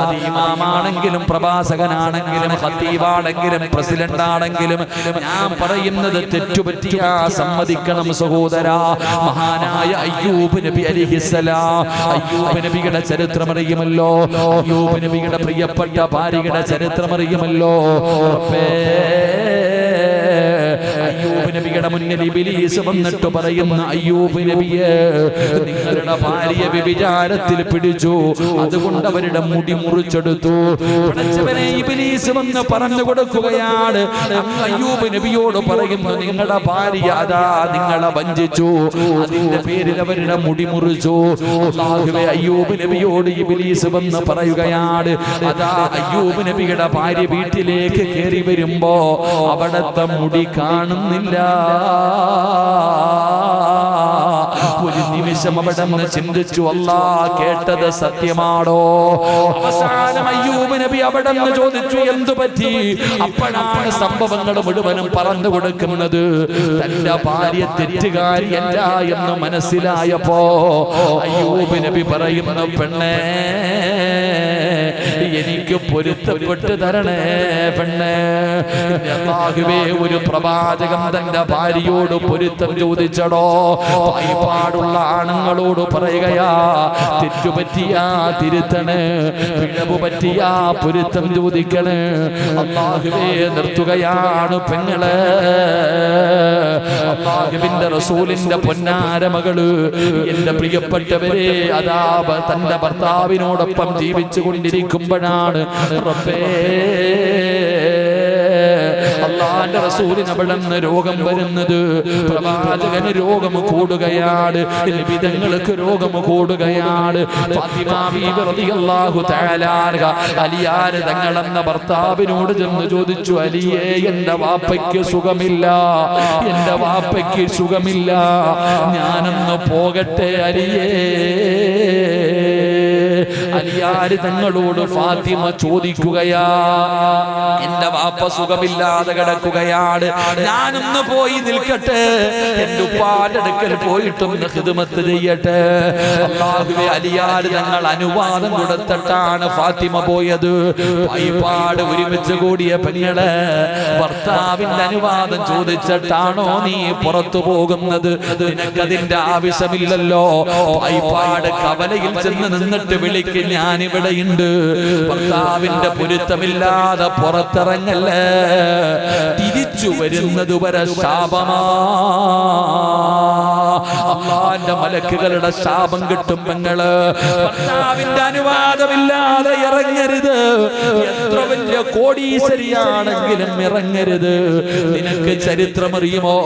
അത് ഇമാമാണെങ്കിലും പ്രവാചകനാണെങ്കിലും ഖത്തീബാണെങ്കിലും പ്രസിഡന്റ് ആണെങ്കിലും ഞാൻ പറയുന്നത് തെറ്റുപറ്റിയാ സമ്മതിക്കണം സഹോദരാ. മഹാനായ അയ്യൂബ് നബി അലൈഹിസ്സലാം, അയ്യൂബ് നബിയുടെ ചരിത്രം അറിയുമല്ലോ, അയ്യൂബ് നബിയുടെ പ്രിയപ്പെട്ട ഭാര്യയുടെ ചരിത്രം അറിയുമല്ലോ. അയ്യൂബ് നബിയുടെ മുന്നിൽ ഇബ്ലീസ് വന്നിട്ട് പറയുന്ന, അയ്യൂബ് നബിയെ, നിങ്ങളുടെ ഭാര്യ വ്യഭിചാരത്തിൽ പിടിച്ചു, അതുകൊണ്ട് അവരുടെ മുടി മുറിച്ചെടുത്തു. പടച്ചവനെ, ഇബ്ലീസ് വന്ന് പറഞ്ഞു കൊടുക്കുകയാണ്. അയ്യൂബ് നബിയോട് പറയുന്നു, നിങ്ങളുടെ ഭാര്യ അതാ നിങ്ങളെ വഞ്ചിച്ചു, അതിന്റെ പേരിൽ അവരുടെ മുടി മുറിച്ചു. അല്ലാഹുവേ, അയ്യൂബ് നബിയോട് ഇബ്ലീസ് വന്ന് പറയുകയാണ്, അതാ അയ്യൂബ് നബിയുടെ ഭാര്യ വീട്ടിലേക്ക് കയറി വരുമ്പോ അവിടത്തെ മുടി കാണുന്നില്ല. ഒരു നിമിഷം അവിടെ നിന്ന് ചിന്തിച്ചു, അല്ലാ കേട്ടത് സത്യമാണോ? അവസാനം അയ്യൂബ് നബി അവിടെ നിന്ന് ചോദിച്ചു, എന്തു പറ്റി? അപ്പോഴാണ് സംഭവങ്ങൾ മുഴുവനും പറഞ്ഞു കൊടുക്കുന്നത്. തന്റെ ഭാര്യ തെറ്റുകാരിയല്ല എന്ന് മനസ്സിലായപ്പോ അയ്യൂബ് നബി പറയുന്നു, പെണ്ണേ, എനിക്ക് പൊരുത്തപ്പെട്ട് തരണേ പെണ്ണേ. അല്ലാഹുവേ, ഒരു പ്രവാചകൻ തന്റെ ഭാര്യയോട് പൊരുത്തം ചോദിച്ചടോ? പാടുള്ള ആണുങ്ങളോട് പറയുകയാ, തെറ്റുപറ്റിയാ തിരുത്തണേ, പിഴവ് പറ്റിയാ പൊരുത്തം ചോദിക്കണേ. അല്ലാഹുവേ, നിർത്തുകയാണ് പെങ്ങളെ. അല്ലാഹുവിന്റെ റസൂലിന്റെ പൊന്നാര മകള്, എന്റെ പ്രിയപ്പെട്ടവരെ, അതാ തന്റെ ഭർത്താവിനോടൊപ്പം ജീവിച്ചു കൊണ്ടിരിക്കുമ്പോഴാണ് റബ്ബേ അല്ലാഹുവിന്റെ റസൂലിന് അവിടെ നിന്ന് രോഗം വരുന്നത്. പ്രവാചകന് രോഗം കൂടുകയാണ്, നിബിധങ്ങൾക്ക് രോഗം കൂടുകയാണ്. ഫാത്തിമ ബീവി റളിയല്ലാഹു തആല അൻഹ അലിയാർ തങ്ങളെന്ന ഭർത്താവിനോട് ചെന്ന് ചോദിച്ചു, അലിയേ, എന്റെ വാപ്പയ്ക്ക് സുഖമില്ല, എന്റെ വാപ്പയ്ക്ക് സുഖമില്ല, ഞാനൊന്ന് പോകട്ടെ അലിയേ. അലിയാര് തങ്ങളോട് ഫാത്തിമ ചോദിക്കുകയാ, എന്റെ വാപ്പ സുഖമില്ലാതെ കിടക്കുകയാണ്, ഞാനൊന്ന് പോയി നിൽക്കട്ടെ, എന്റെ ഉപ്പാന്റെ അടുക്കൽ പോയിട്ടൊന്ന് ഖിദ്മത്ത് ചെയ്യട്ടെ. അല്ലാഹുവേ, അലിയാര് തങ്ങൾ അനുവാദം കൊടുത്തിട്ടാണ് ഫാത്തിമ പോയത്. വഴിപാട് ഒരുമിച്ച് കൂടിയ പെങ്ങളെ, ഭർത്താവിന്റെ അനുവാദം ചോദിച്ചിട്ടാണോ നീ പുറത്തു പോകുന്നത്? നിനക്കതിന്റെ ആവശ്യമില്ലല്ലോ. വഴിപാട് കവലയിൽ ചെന്ന് നിന്നിട്ട് വിളിക്ക്, ഞാനിവിടെയുണ്ട്. ഭർത്താവിന്റെ പൊരുത്തമില്ലാതെ പുറത്തിറങ്ങല്ലേ, തിരിച്ചു വരുന്നത് വരെ ശാപമാ. അല്ലാഹുവിന്റെ മലക്കുകളുടെ ശാപം കിട്ടും പെങ്ങള്. ഭർത്താവിന്റെ അനുവാദമില്ലാതെ ഇറങ്ങരുത്. എത്ര വലിയ കോടീശ്വരിയാണെങ്കിലും ഇറങ്ങരുത്. നിനക്ക് ചരിത്രമറിയുമോ?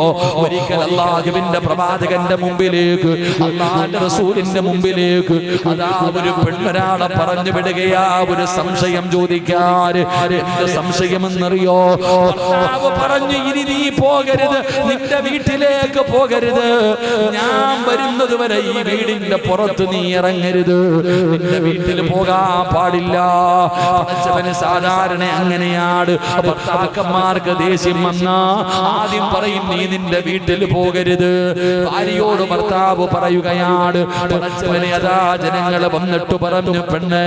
ഒരിക്കൽ അല്ലാഹുവിന്റെ പ്രവാചകന്റെ മുമ്പിലേക്ക്, അല്ലാഹുവിന്റെ റസൂലിന്റെ മുമ്പിലേക്ക് അതാ ഒരു പെണ്ണൊരാളെ പറഞ്ഞു വിടുകയാ, ഒരു സംശയം ചോദിക്കാൻ. എന്ത് സംശയമെന്നറിയോ? ഭർത്താവ് പറഞ്ഞു, ഇനി നീ പോകരുത്, നിന്റെ വീട്ടിലേക്ക് പോകരുത്, ഞാൻ വരുന്നത് വരെ ഈ വീടിന്റെ പുറത്ത് നീ ഇറങ്ങരുത്, നിന്റെ വീട്ടിൽ പോകാൻ പാടില്ല. പടച്ചവന് സാധാരണ അങ്ങനെയാണ്. ഭർത്താക്കന്മാർക്ക് ദേഷ്യം വന്നാ ആദ്യം പറയും, നീ നിന്റെ വീട്ടിൽ പോകരുത്. ഭാര്യയോട് ഭർത്താവ് പറയുകയാണ്, പടച്ചവനെ, അതാ ജനങ്ങളെ വന്നിട്ട് പറഞ്ഞു, പെണ്ണ്,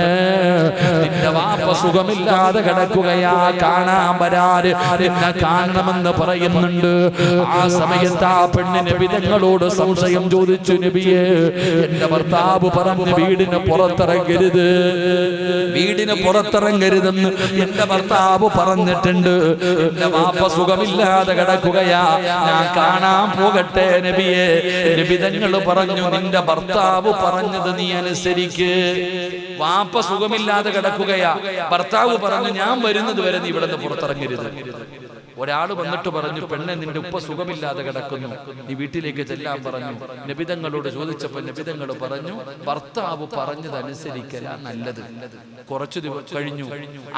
നിന്റെ വാപ്പ സുഖമില്ലാതെ കിടക്കുകയാ, കാണാൻ വരാറ്, നിന്നെ കാണണമെന്ന് പറയുന്നുണ്ട്. ആ സമയത്ത് ആ പെണ്ണിന് നബിതങ്ങളോട് സംശയം ചോദിച്ചു, നബിയെ, എന്റെ ഭർത്താവ് പറഞ്ഞു വീടിന് പുറത്തിറങ്ങരുത്, വീടിന് പുറത്തിറങ്ങരുതെന്ന് എന്റെ ഭർത്താവ് പറഞ്ഞിട്ടുണ്ട്. എന്റെ വാപ്പ സുഖമില്ലാതെ കിടക്കുകയാ, ഞാൻ കാണാൻ പോകട്ടെ നബിയെ. നബിതങ്ങൾ പറഞ്ഞു, നിന്റെ ഭർത്താവ് പറഞ്ഞത് നീ അനുസരിക്ക്. വാപ്പ സുഖമില്ലാതെ കിടക്കുകയാ, ഭർത്താവ് പറഞ്ഞു, ഞാൻ വരുന്നത് വരെ നീ ഇവിടെ നിന്ന് പുറത്തിറങ്ങരുത്. ഒരാൾ വന്നിട്ട് പറഞ്ഞു, പെണ്ണെ, നിന്റെ ഉപ്പ സുഖമില്ലാതെ കിടക്കുന്നു, നീ വീട്ടിലേക്ക് ചെല്ലാൻ പറഞ്ഞു. നബിതങ്ങളോട് ചോദിച്ചപ്പോൾ നബിതങ്ങൾ പറഞ്ഞു, ഭർത്താവ് പറഞ്ഞത് അനുസരിക്കല നല്ലത്. കുറച്ചു ദിവസം കഴിഞ്ഞു,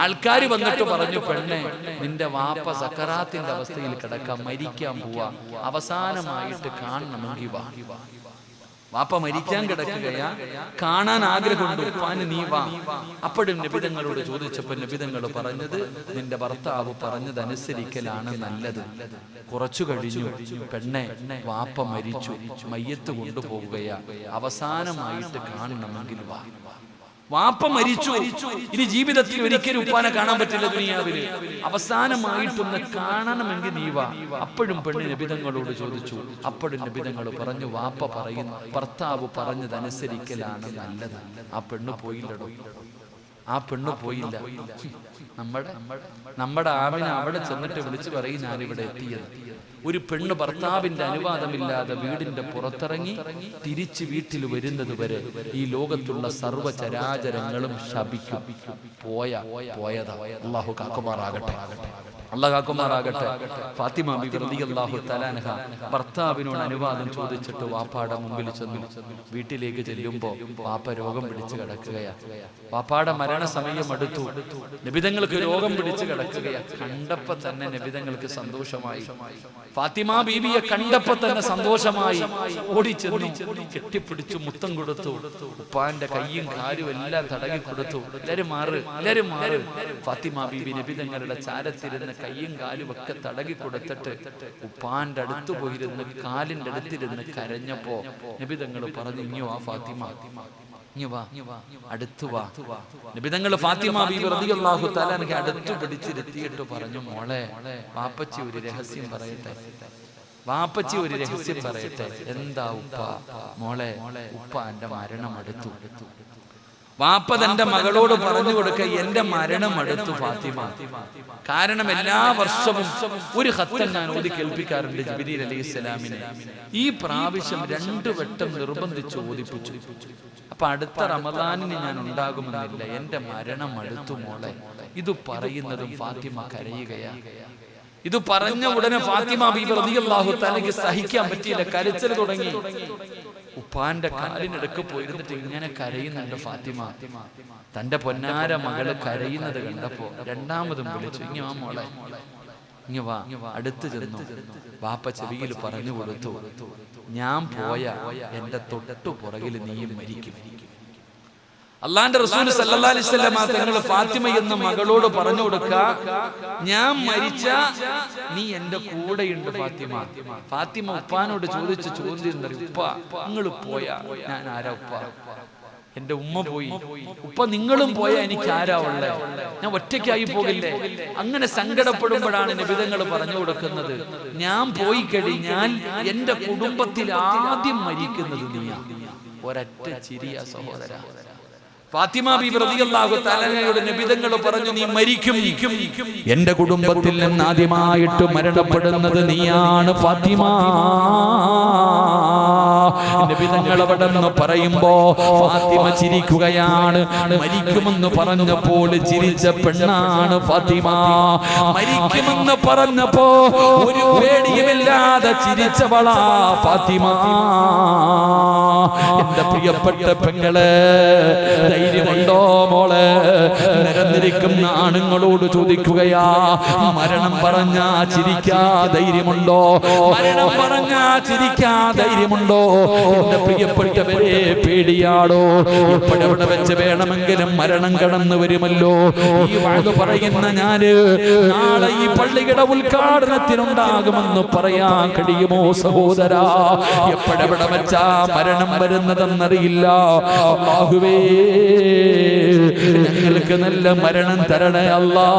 ആൾക്കാർ വന്നിട്ട് പറഞ്ഞു, പെണ്ണെ, നിന്റെ വാപ്പ സക്കറാത്തിന്റെ അവസ്ഥയിൽ കിടക്കാൻ, മരിക്കാൻ പോവാ, അവസാനമായിട്ട് കാണണമെങ്കിൽ വാ. വാപ്പ മരിക്കാൻ കിടക്കുകയാ, കാണാൻ ആഗ്രഹമുണ്ട്, ഉപ്പാന് നീ വാ. അപ്പോഴും നബിതങ്ങളോട് ചോദിച്ചപ്പോൾ നബിതങ്ങൾ പറഞ്ഞത്, നിന്റെ ഭർത്താവ് പറഞ്ഞതനുസരിക്കലാണ് നല്ലത്. കുറച്ചു കഴിഞ്ഞു, പെണ്ണെ, വാപ്പ മരിച്ചു, മയ്യത്ത് കൊണ്ടുപോവുകയാ, അവസാനമായിട്ട് കാണണമെങ്കിൽ വാ. വാപ്പ മരിച്ചു, ഇനി ജീവിതത്തിൽ ഒരിക്കലും ഉപ്പാനെ കാണാൻ പറ്റില്ല ദുനിയാവില്. അവസാനമായിട്ടൊന്ന് കാണണമെങ്കിൽ നീ വാ. അപ്പോഴും പെണ്ണ് നബിതങ്ങളോട് ചോദിച്ചു. അപ്പോഴും നബിതങ്ങൾ പറഞ്ഞു, വാപ്പ പറയുന്നു, ഭർത്താവ് പറഞ്ഞതനുസരിക്കലാണ് നല്ലത്. ആ പെണ്ണ് പോയില്ലടോ, ആ പെണ്ണ് പോയില്ല. നമ്മുടെ ആമിനെ അവിടെ ചെന്നിട്ട് വിളിച്ചു പറയും, ഞാനിവിടെ എത്തിയത്. ഒരു പെണ്ണ് ഭർത്താവിന്റെ അനുവാദമില്ലാതെ വീടിന്റെ പുറത്തിറങ്ങി തിരിച്ച് വീട്ടിൽ വരുന്നത് വരെ ഈ ലോകത്തുള്ള സർവ്വചരാചരങ്ങളും ശപിക്കും. പോയതാ. അല്ലാഹു കാക്കുമാറാകട്ടെ, അല്ലാഹു കാക്കുമാറാകട്ടെ. ഫാത്തിമ ബീബി റളിയല്ലാഹു തആല അൻഹ ഭർത്താവിനോട് അനുവാദം ചോദിച്ചിട്ട് വാപ്പാടെ മുമ്പിൽ ചെന്നു. വീട്ടിലേക്ക് ചെല്ലുമ്പോ വാപ്പ രോഗം പിടിച്ച് കിടക്കുകയാ. വാപ്പാടെ മരണസമയം അടുത്തു. നബിതങ്ങൾക്ക് രോഗം പിടിച്ച് കിടക്കുകയാ. കണ്ടപ്പോ തന്നെ നബിതങ്ങൾക്ക് സന്തോഷമായി. ഫാത്തിമ ബീബിയെ കണ്ടപ്പോ തന്നെ സന്തോഷമായി. ഓടിച്ചെന്നു, കെട്ടിപ്പിടിച്ചു, മുത്തം കൊടുത്തു. ഉപ്പാന്റെ കയ്യും കാലും എല്ലാം തടകി കൊടുത്തു. എല്ലാരും മാറ്. ഫാത്തിമ ബീബി നബിതങ്ങളുടെ ചാരത്തിരുന്ന് കയ്യും കാലും ഒക്കെ തടകി കൊടുത്തിട്ട് ഉപ്പാന്റെ അടുത്ത് പോയിരുന്ന് കാലിന്റെ അടുത്തിരുന്ന് കരഞ്ഞപ്പോ നബിതങ്ങൾ പറഞ്ഞു, ഇഞ്ഞു വാ ഫാത്തിമ, അടുത്തു വാ. നബിതങ്ങൾ ഫാത്തിമ ബീബി റളിയല്ലാഹു തആല അൻഹ അടുത്ത് പിടിച്ചിരുത്തിയിട്ട് പറഞ്ഞു, മോളെ, വാപ്പച്ചി ഒരു രഹസ്യം പറയട്ടെ. വാപ്പച്ചി ഒരു രഹസ്യം പറയട്ടെ. എന്താ ഉപ്പ? മോളെ, ഉപ്പ എന്റെ മരണം അടുത്തു. വാപ്പ തന്റെ മകളോട് പറഞ്ഞു കൊടുക്ക, എന്റെ മരണം അടുത്തു ഫാത്തിമ. കാരണം എല്ലാ വർഷവും ഒരു ഖത്ത് ഞാൻ ഓതി കേൾപ്പിക്കാറുണ്ട് ജിബ്രീൽ അലൈഹിസ്സലാമിനെ. ഈ പ്രാവശ്യം 2 വട്ടം നിർബന്ധിച്ച് ഓതിപ്പിച്ചു. അപ്പൊ അടുത്ത റമദാനിന് ഞാൻ ഉണ്ടാകുമെന്നില്ല, എന്റെ മരണം അടുത്തു മോളെ. ഇത് പറയുന്നതും ഫാത്തിമ കരയുകയാ. ഇത് പറഞ്ഞ ഉടനെ ഫാത്തിമ ബീബി റളിയല്ലാഹു തആലയ്ക്ക് സഹിക്കാൻ പറ്റിയില്ല, കരച്ചിൽ തുടങ്ങി. ഉപ്പാന്റെ കാലിനടുക്ക് പോയിരുന്നിട്ട് ഇങ്ങനെ കരയുന്നുണ്ട് ഫാത്തിമ. തന്റെ പൊന്നാര മകള് കരയുന്നത് കണ്ടപ്പോ രണ്ടാമതും വിളിച്ചു, ഇങ്ങ വാ മോളെ, ഇങ്ങ വാ. അടുത്ത് ചെന്നു വാപ്പ ചെവിയിൽ പറഞ്ഞു കൊടുത്തു, ഞാൻ പോയ എന്റെ തൊട്ടു പുറകിൽ നീയും മരിക്കും. അള്ളാന്റെ റസൂൽ സല്ലല്ലാഹു അലൈഹി വസല്ലം തങ്ങൾ ഫാത്തിമ എന്ന മകളോട് പറഞ്ഞു കൊടുക്ക, ഞാൻ മരിച്ച നീ എന്റെ കൂടെയുണ്ട് ഫാത്തിമ. ഫാത്തിമ ഉപ്പാനോട് ചോദിച്ച ചോദ്യം, ഉപ്പ നിങ്ങൾ പോയാ ഞാൻ ആരാ? ഉപ്പ എന്റെ ഉമ്മ പോയി, ഉപ്പ നിങ്ങളും പോയാ എനിക്ക് ആരാ ഉള്ളേ? ഞാൻ ഒറ്റയ്ക്കായി പോകില്ലേ? അങ്ങനെ സങ്കടപ്പെടുമ്പോഴാണ് നബിതങ്ങൾ പറഞ്ഞു കൊടുക്കുന്നത്, ഞാൻ പോയി കഴിഞ്ഞാൽ എന്റെ കുടുംബത്തിൽ ആദ്യം മരിക്കുന്നത് നീയാ. ഒരൊറ്റ ചിരിയ സഹോദര. ഫാത്തിമ ബീബി റളിയല്ലാഹു തആലയുടെ നബിതങ്ങൾ പറഞ്ഞു, നീ മരിക്കും. എന്റെ കുടുംബത്തിൽ നിന്ന് ആദ്യമായിട്ട് മരണപ്പെടുന്നത് നീയാണ് ഫാത്തിമ. നബിതങ്ങൾ അവിടെ നിന്ന് പറയുമ്പോ ഫാത്തിമ ചിരിക്കുകയാണ്. മരിക്കുമെന്ന് പറഞ്ഞപ്പോൾ ചിരിച്ച പെണ്ണാണ് ഫാത്തിമ. മരിക്കുമെന്ന് പറഞ്ഞപ്പോ ഒരു പേടിയുമില്ലാതെ ചിരിച്ചവളാ ഫാത്തിമ. എന്റെ പ്രിയപ്പെട്ട പെങ്ങളെ, ധൈര്യമുണ്ടോ മോളെ? നിരന്നിരിക്കുന്ന ആണുങ്ങളോട് ചോദിക്കുകയാ, മരണം പറഞ്ഞാ ചിരിക്കാ ധൈര്യമുണ്ടോ? മരണം പറഞ്ഞാ ചിരിക്കാ ധൈര്യമുണ്ടോ? എന്റെ പ്രിയപ്പെട്ടവരെ, പേടിയാടോ? എപ്പോഴെവിടെ വെച്ച് വേണമെങ്കിലും മരണം കടന്നു വരുമല്ലോ. ഈ വാഴ പറയുന്ന ഞാന് നാളെ ഈ പള്ളിയുടെ ഉദ്ഘാടനത്തിനുണ്ടാകുമെന്ന് പറയാൻ കഴിയുമോ സഹോദരാ? എപ്പോഴെവിടെ വെച്ചാ മരണം വരുന്നതെന്നറിയില്ല. അല്ലാഹുവേ, ഞങ്ങൾക്ക് നല്ല മരണം തരണേ അല്ലാ.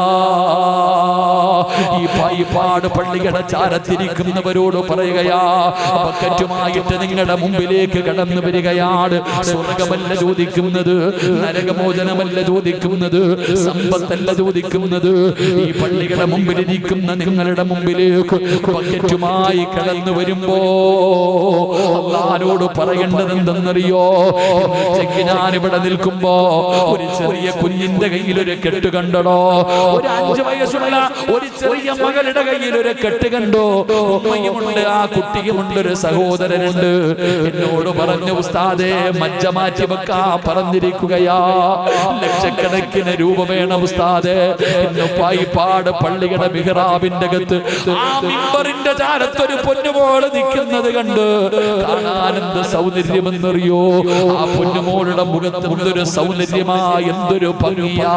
ഈ പായിപ്പാട് പള്ളിയുടെ ചാരത്തിരിക്കുന്നവരോട് പറയുകയാ, ബക്കറ്റുമായിട്ട് നിങ്ങളുടെ മുമ്പിലേക്ക് കടന്നു വരികയാണ്. സ്വർഗമല്ല ചോദിക്കുന്നത്, നരകമോചനമല്ല ചോദിക്കുന്നത്, സമ്പത്തല്ല ചോദിക്കുന്നത്. ഈ പള്ളിയുടെ മുമ്പിലിരിക്കുന്ന നിങ്ങളുടെ മുമ്പിലേക്ക് ബക്കറ്റുമായി കടന്നു വരുമ്പോ അല്ലാഹുവോട് പറയേണ്ടത് എന്തെന്നറിയോ? ഞാനിവിടെ നിൽക്കുമ്പോ ഒരു ചെറിയ കുഞ്ഞിന്റെ കയ്യിൽ ഒരു കെട്ട് കണ്ടടോ? ഒരു 5 വയസ്സുള്ള ഒരു ചെറിയ മകളുടെ കയ്യിൽ ഒരു കെട്ട് കണ്ടോ? ഉമ്മയുമുണ്ട്, ആ കുട്ടിയുമുണ്ട്, ഒരു സഹോദരനുണ്ട്. എന്നോട് പറഞ്ഞു, ഉസ്താദേ മജ്ജ മാറ്റി വെക്കാ പറഞ്ഞിരിക്കുകയാ. ലക്ഷക്കണക്കിന് രൂപ വേണം ഉസ്താദേ. എന്നെ പായിപ്പാട് പള്ളിയുടെ മിഹ്റാബിന്റെ അകത്ത് ആ മിമ്പറിന്റെ ചാരത്തൊരു പൊന്നുമോള് നിൽക്കുന്നത് കണ്ട് കാണാനെന്ത് സൗന്ദര്യമെന്നറിയോ? ആ പൊന്നുമോളുടെ മുഖത്ത് ഒരു സൗന്ദര്യമായി എന്തൊരു ഭംഗിയാ.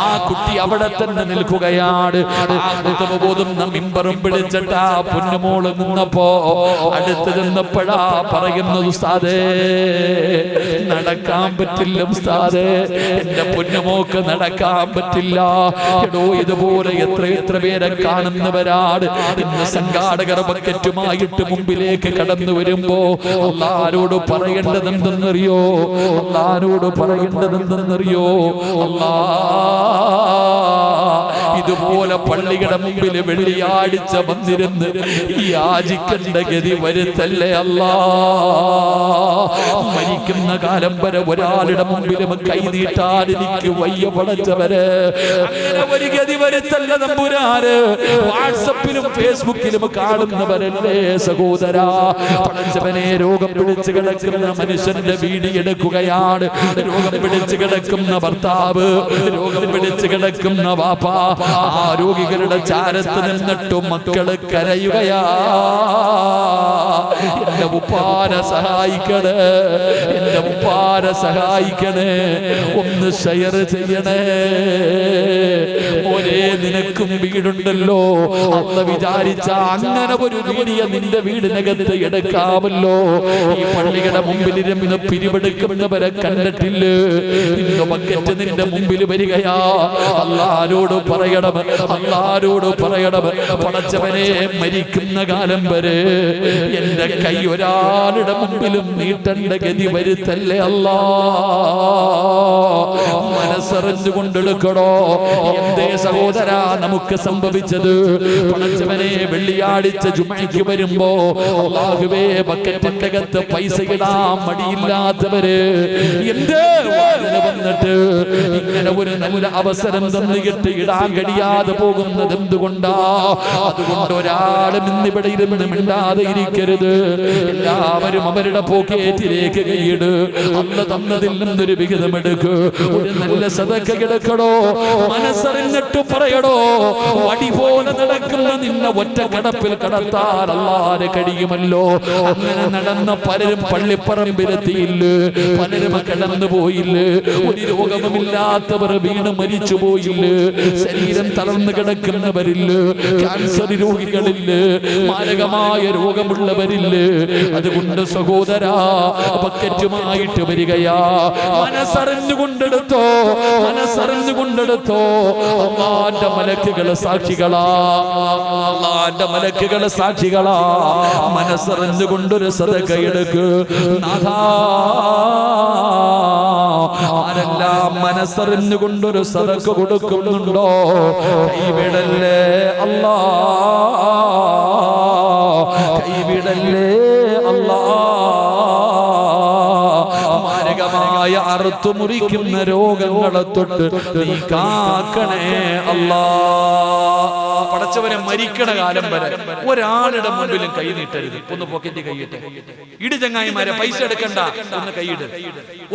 ആ കുട്ടി അവിടെ തന്നെ നിൽക്കുകയാണ്. ഓതുന്ന മിമ്പറും പിടിച്ചിട്ട് ആ പൊന്നുമോള് നിന്നപ്പോ അടുത്ത് നിന്നപ്പോഴാ പറയുന്നത്, ഉസ്താദേ നടക്കാൻ പറ്റില്ല ഉസ്താദേ, എന്റെ പൊന്നുമോക്ക് നടക്കാൻ പറ്റില്ല. എടോ ഇതുപോലെ എത്ര പേരെ കാണുന്നവരാണ്. ഇന്ന് സംഘാടകർ ബക്കറ്റുമായിട്ട് മുമ്പിലേക്ക് കടന്നു വരുമ്പോ അല്ലാഹുവോട് പറയേണ്ടതെന്തെന്നറിയോ? അല്ലാഹുവോട് പറയേണ്ടതെന്തെന്നറിയോ? ഇതുപോലെ പള്ളിയുടെ മുമ്പിൽ വെള്ളിയാഴ്ച വന്നിരുന്ന് യാചിക്കേണ്ട ഗതി വരുത്തല്ലേ അല്ലാ. മരിക്കുന്ന കാലം വരെ ഒരാളുടെ മുമ്പിലും കൈ നീട്ടാൻ എനിക്ക് വയ്യ പടച്ചവര്. അങ്ങനെ ഒരു ഗതി വരുത്തല്ല തമ്പുരാന്. വാട്സപ്പിലും ഫേസ്ബുക്കിലും കാണുന്നവരല്ലേ സഹോദരാ. പടച്ചവനെ രോഗം പിടിച്ചു കിടക്കുന്ന മനുഷ്യന്റെ വീഡിയോ എടുക്കുകയാണ്. രോഗം പിടിച്ചു കിടക്കുന്ന ഭർത്താവ്, രോഗം പിടിച്ചു കിടക്കുന്ന വാപ്പ, ആ രോഗികളുടെ ചാരത്ത് നിന്നിട്ടും മക്കള് കരയുകയാ. എന്റെ ഉപ്പാനെ സഹായിക്കണേ, എന്റെ ഉപ്പാനെ സഹായിക്കണേ. ഒന്ന് ഷെയർ ചെയ്യണേ മോനെ. നിനക്കും വീടുണ്ടല്ലോ, അന്ന് വിചാരിച്ച അങ്ങനെ ഒരു വീഡിയോ നിന്റെ വീടിനകത്ത് എടുക്കാമല്ലോ. ഈ പള്ളിയുടെ മുമ്പിൽ ഇരുന്ന് പിരിവെടുക്കുന്നവരെ കണ്ടിട്ടില്ല. ഇന്ന് ബക്കറ്റ് നിന്റെ മുമ്പിൽ വരികയാ. അല്ലാഹുവോട് പറയണം, അല്ലാഹുവോട് പറയണം, പടച്ചവനെ മരിക്കുന്ന കാലം വരെ എന്റെ കൈ ഒരാളുടെ മുമ്പിലും നീട്ടേണ്ട ഗതി വരുത്തല്ലേ അല്ലാ. മനസ്സറിഞ്ഞു കൊണ്ടെടുക്കണോ. എന്തേ സഹോദരാ നമുക്ക് സംഭവിച്ചത്? പടച്ചവനെ വെള്ളിയാഴ്ച ജുമയ്ക്ക് വരുമ്പോ അല്ലാഹുവേ ബക്കറ്റിന്റെ അകത്ത് പൈസ ഇടാൻ മടിയില്ലാത്തവര് എന്തേ വന്നിട്ട് ഇങ്ങനെ ഒരു നല്ല അവസരം തന്നിട്ട് ഇടാൻ കഴിയാതെ പോകുന്നത് എന്തുകൊണ്ടാ? അതുകൊണ്ട് ഒരാളും ഇന്നിവിടെ ഇരുന്ന് മിണ്ടാതെ ഇരിക്കരുത്. എല്ലാവരും അവരുടെ പോക്കറ്റിലേക്ക് കൈയിട്. അന്ന് തന്നതിൽ നിന്നൊരു വിഹിതമെടുക്ക്. ഒരു നല്ല സദഖ കിടക്കണോ. മനസ്സറിഞ്ഞിട്ട് പറയണോ. വടി പോലെ നടക്കുന്ന നിന്നെ ഒറ്റ കടപ്പിൽ കടത്താൻ അല്ലാഹുവിന് കഴിയുമല്ലോ. അങ്ങനെ നടന്ന പലരും പള്ളിപ്പറമ്പിലെത്തിയില്ല, പലരും കടന്നു പോയില്ല. ഒരു രോഗവുമില്ലാത്തവർ വീണ് മരിച്ചു പോയില്ല. ശരീരം തളർന്നു കിടക്കുന്നവരില്ല, ക്യാൻസർ രോഗികളില്ല, മാരകമായ രോഗമുള്ളവരില്ല. അതുകൊണ്ട് സഹോദരാ ബക്കറ്റുമായിട്ട് വരികയാ. മനസ്സറിഞ്ഞുകൊണ്ടെടുത്തോ, മനസ്സറിഞ്ഞുകൊണ്ടെടുത്തോ. അല്ലാഹുവിന്റെ മലക്കുകള് സാക്ഷികളാ, അല്ലാഹുവിന്റെ മലക്കുകള് സാക്ഷികളാ. മനസ്സറിഞ്ഞുകൊണ്ടൊരു സദഖ എടുക്ക് നാഥാ. ആരെല്ലാം മനസ്സറിഞ്ഞുകൊണ്ടൊരു സദഖ കൊടുക്കുന്നുണ്ടോ കൈവിടല്ലേ അല്ലാ, കൈവിടല്ലേ അല്ലാ. മാരകമായ അറുത്തു മുറിക്കുന്ന രോഗങ്ങളെ തൊട്ട് നീ കാക്കണേ അല്ലാ. പടച്ചവനെ മരിക്കണ കാലം വരെ ഒരാളുടെ മുമ്പിലും കൈ നീട്ടരുത്. ഒന്ന് പോക്കറ്റ് കൈയിട്ടെ. ഇട് ചങ്ങായിമാരെ, പൈസ എടുക്കണ്ട, ഒന്ന് കൈയിട്,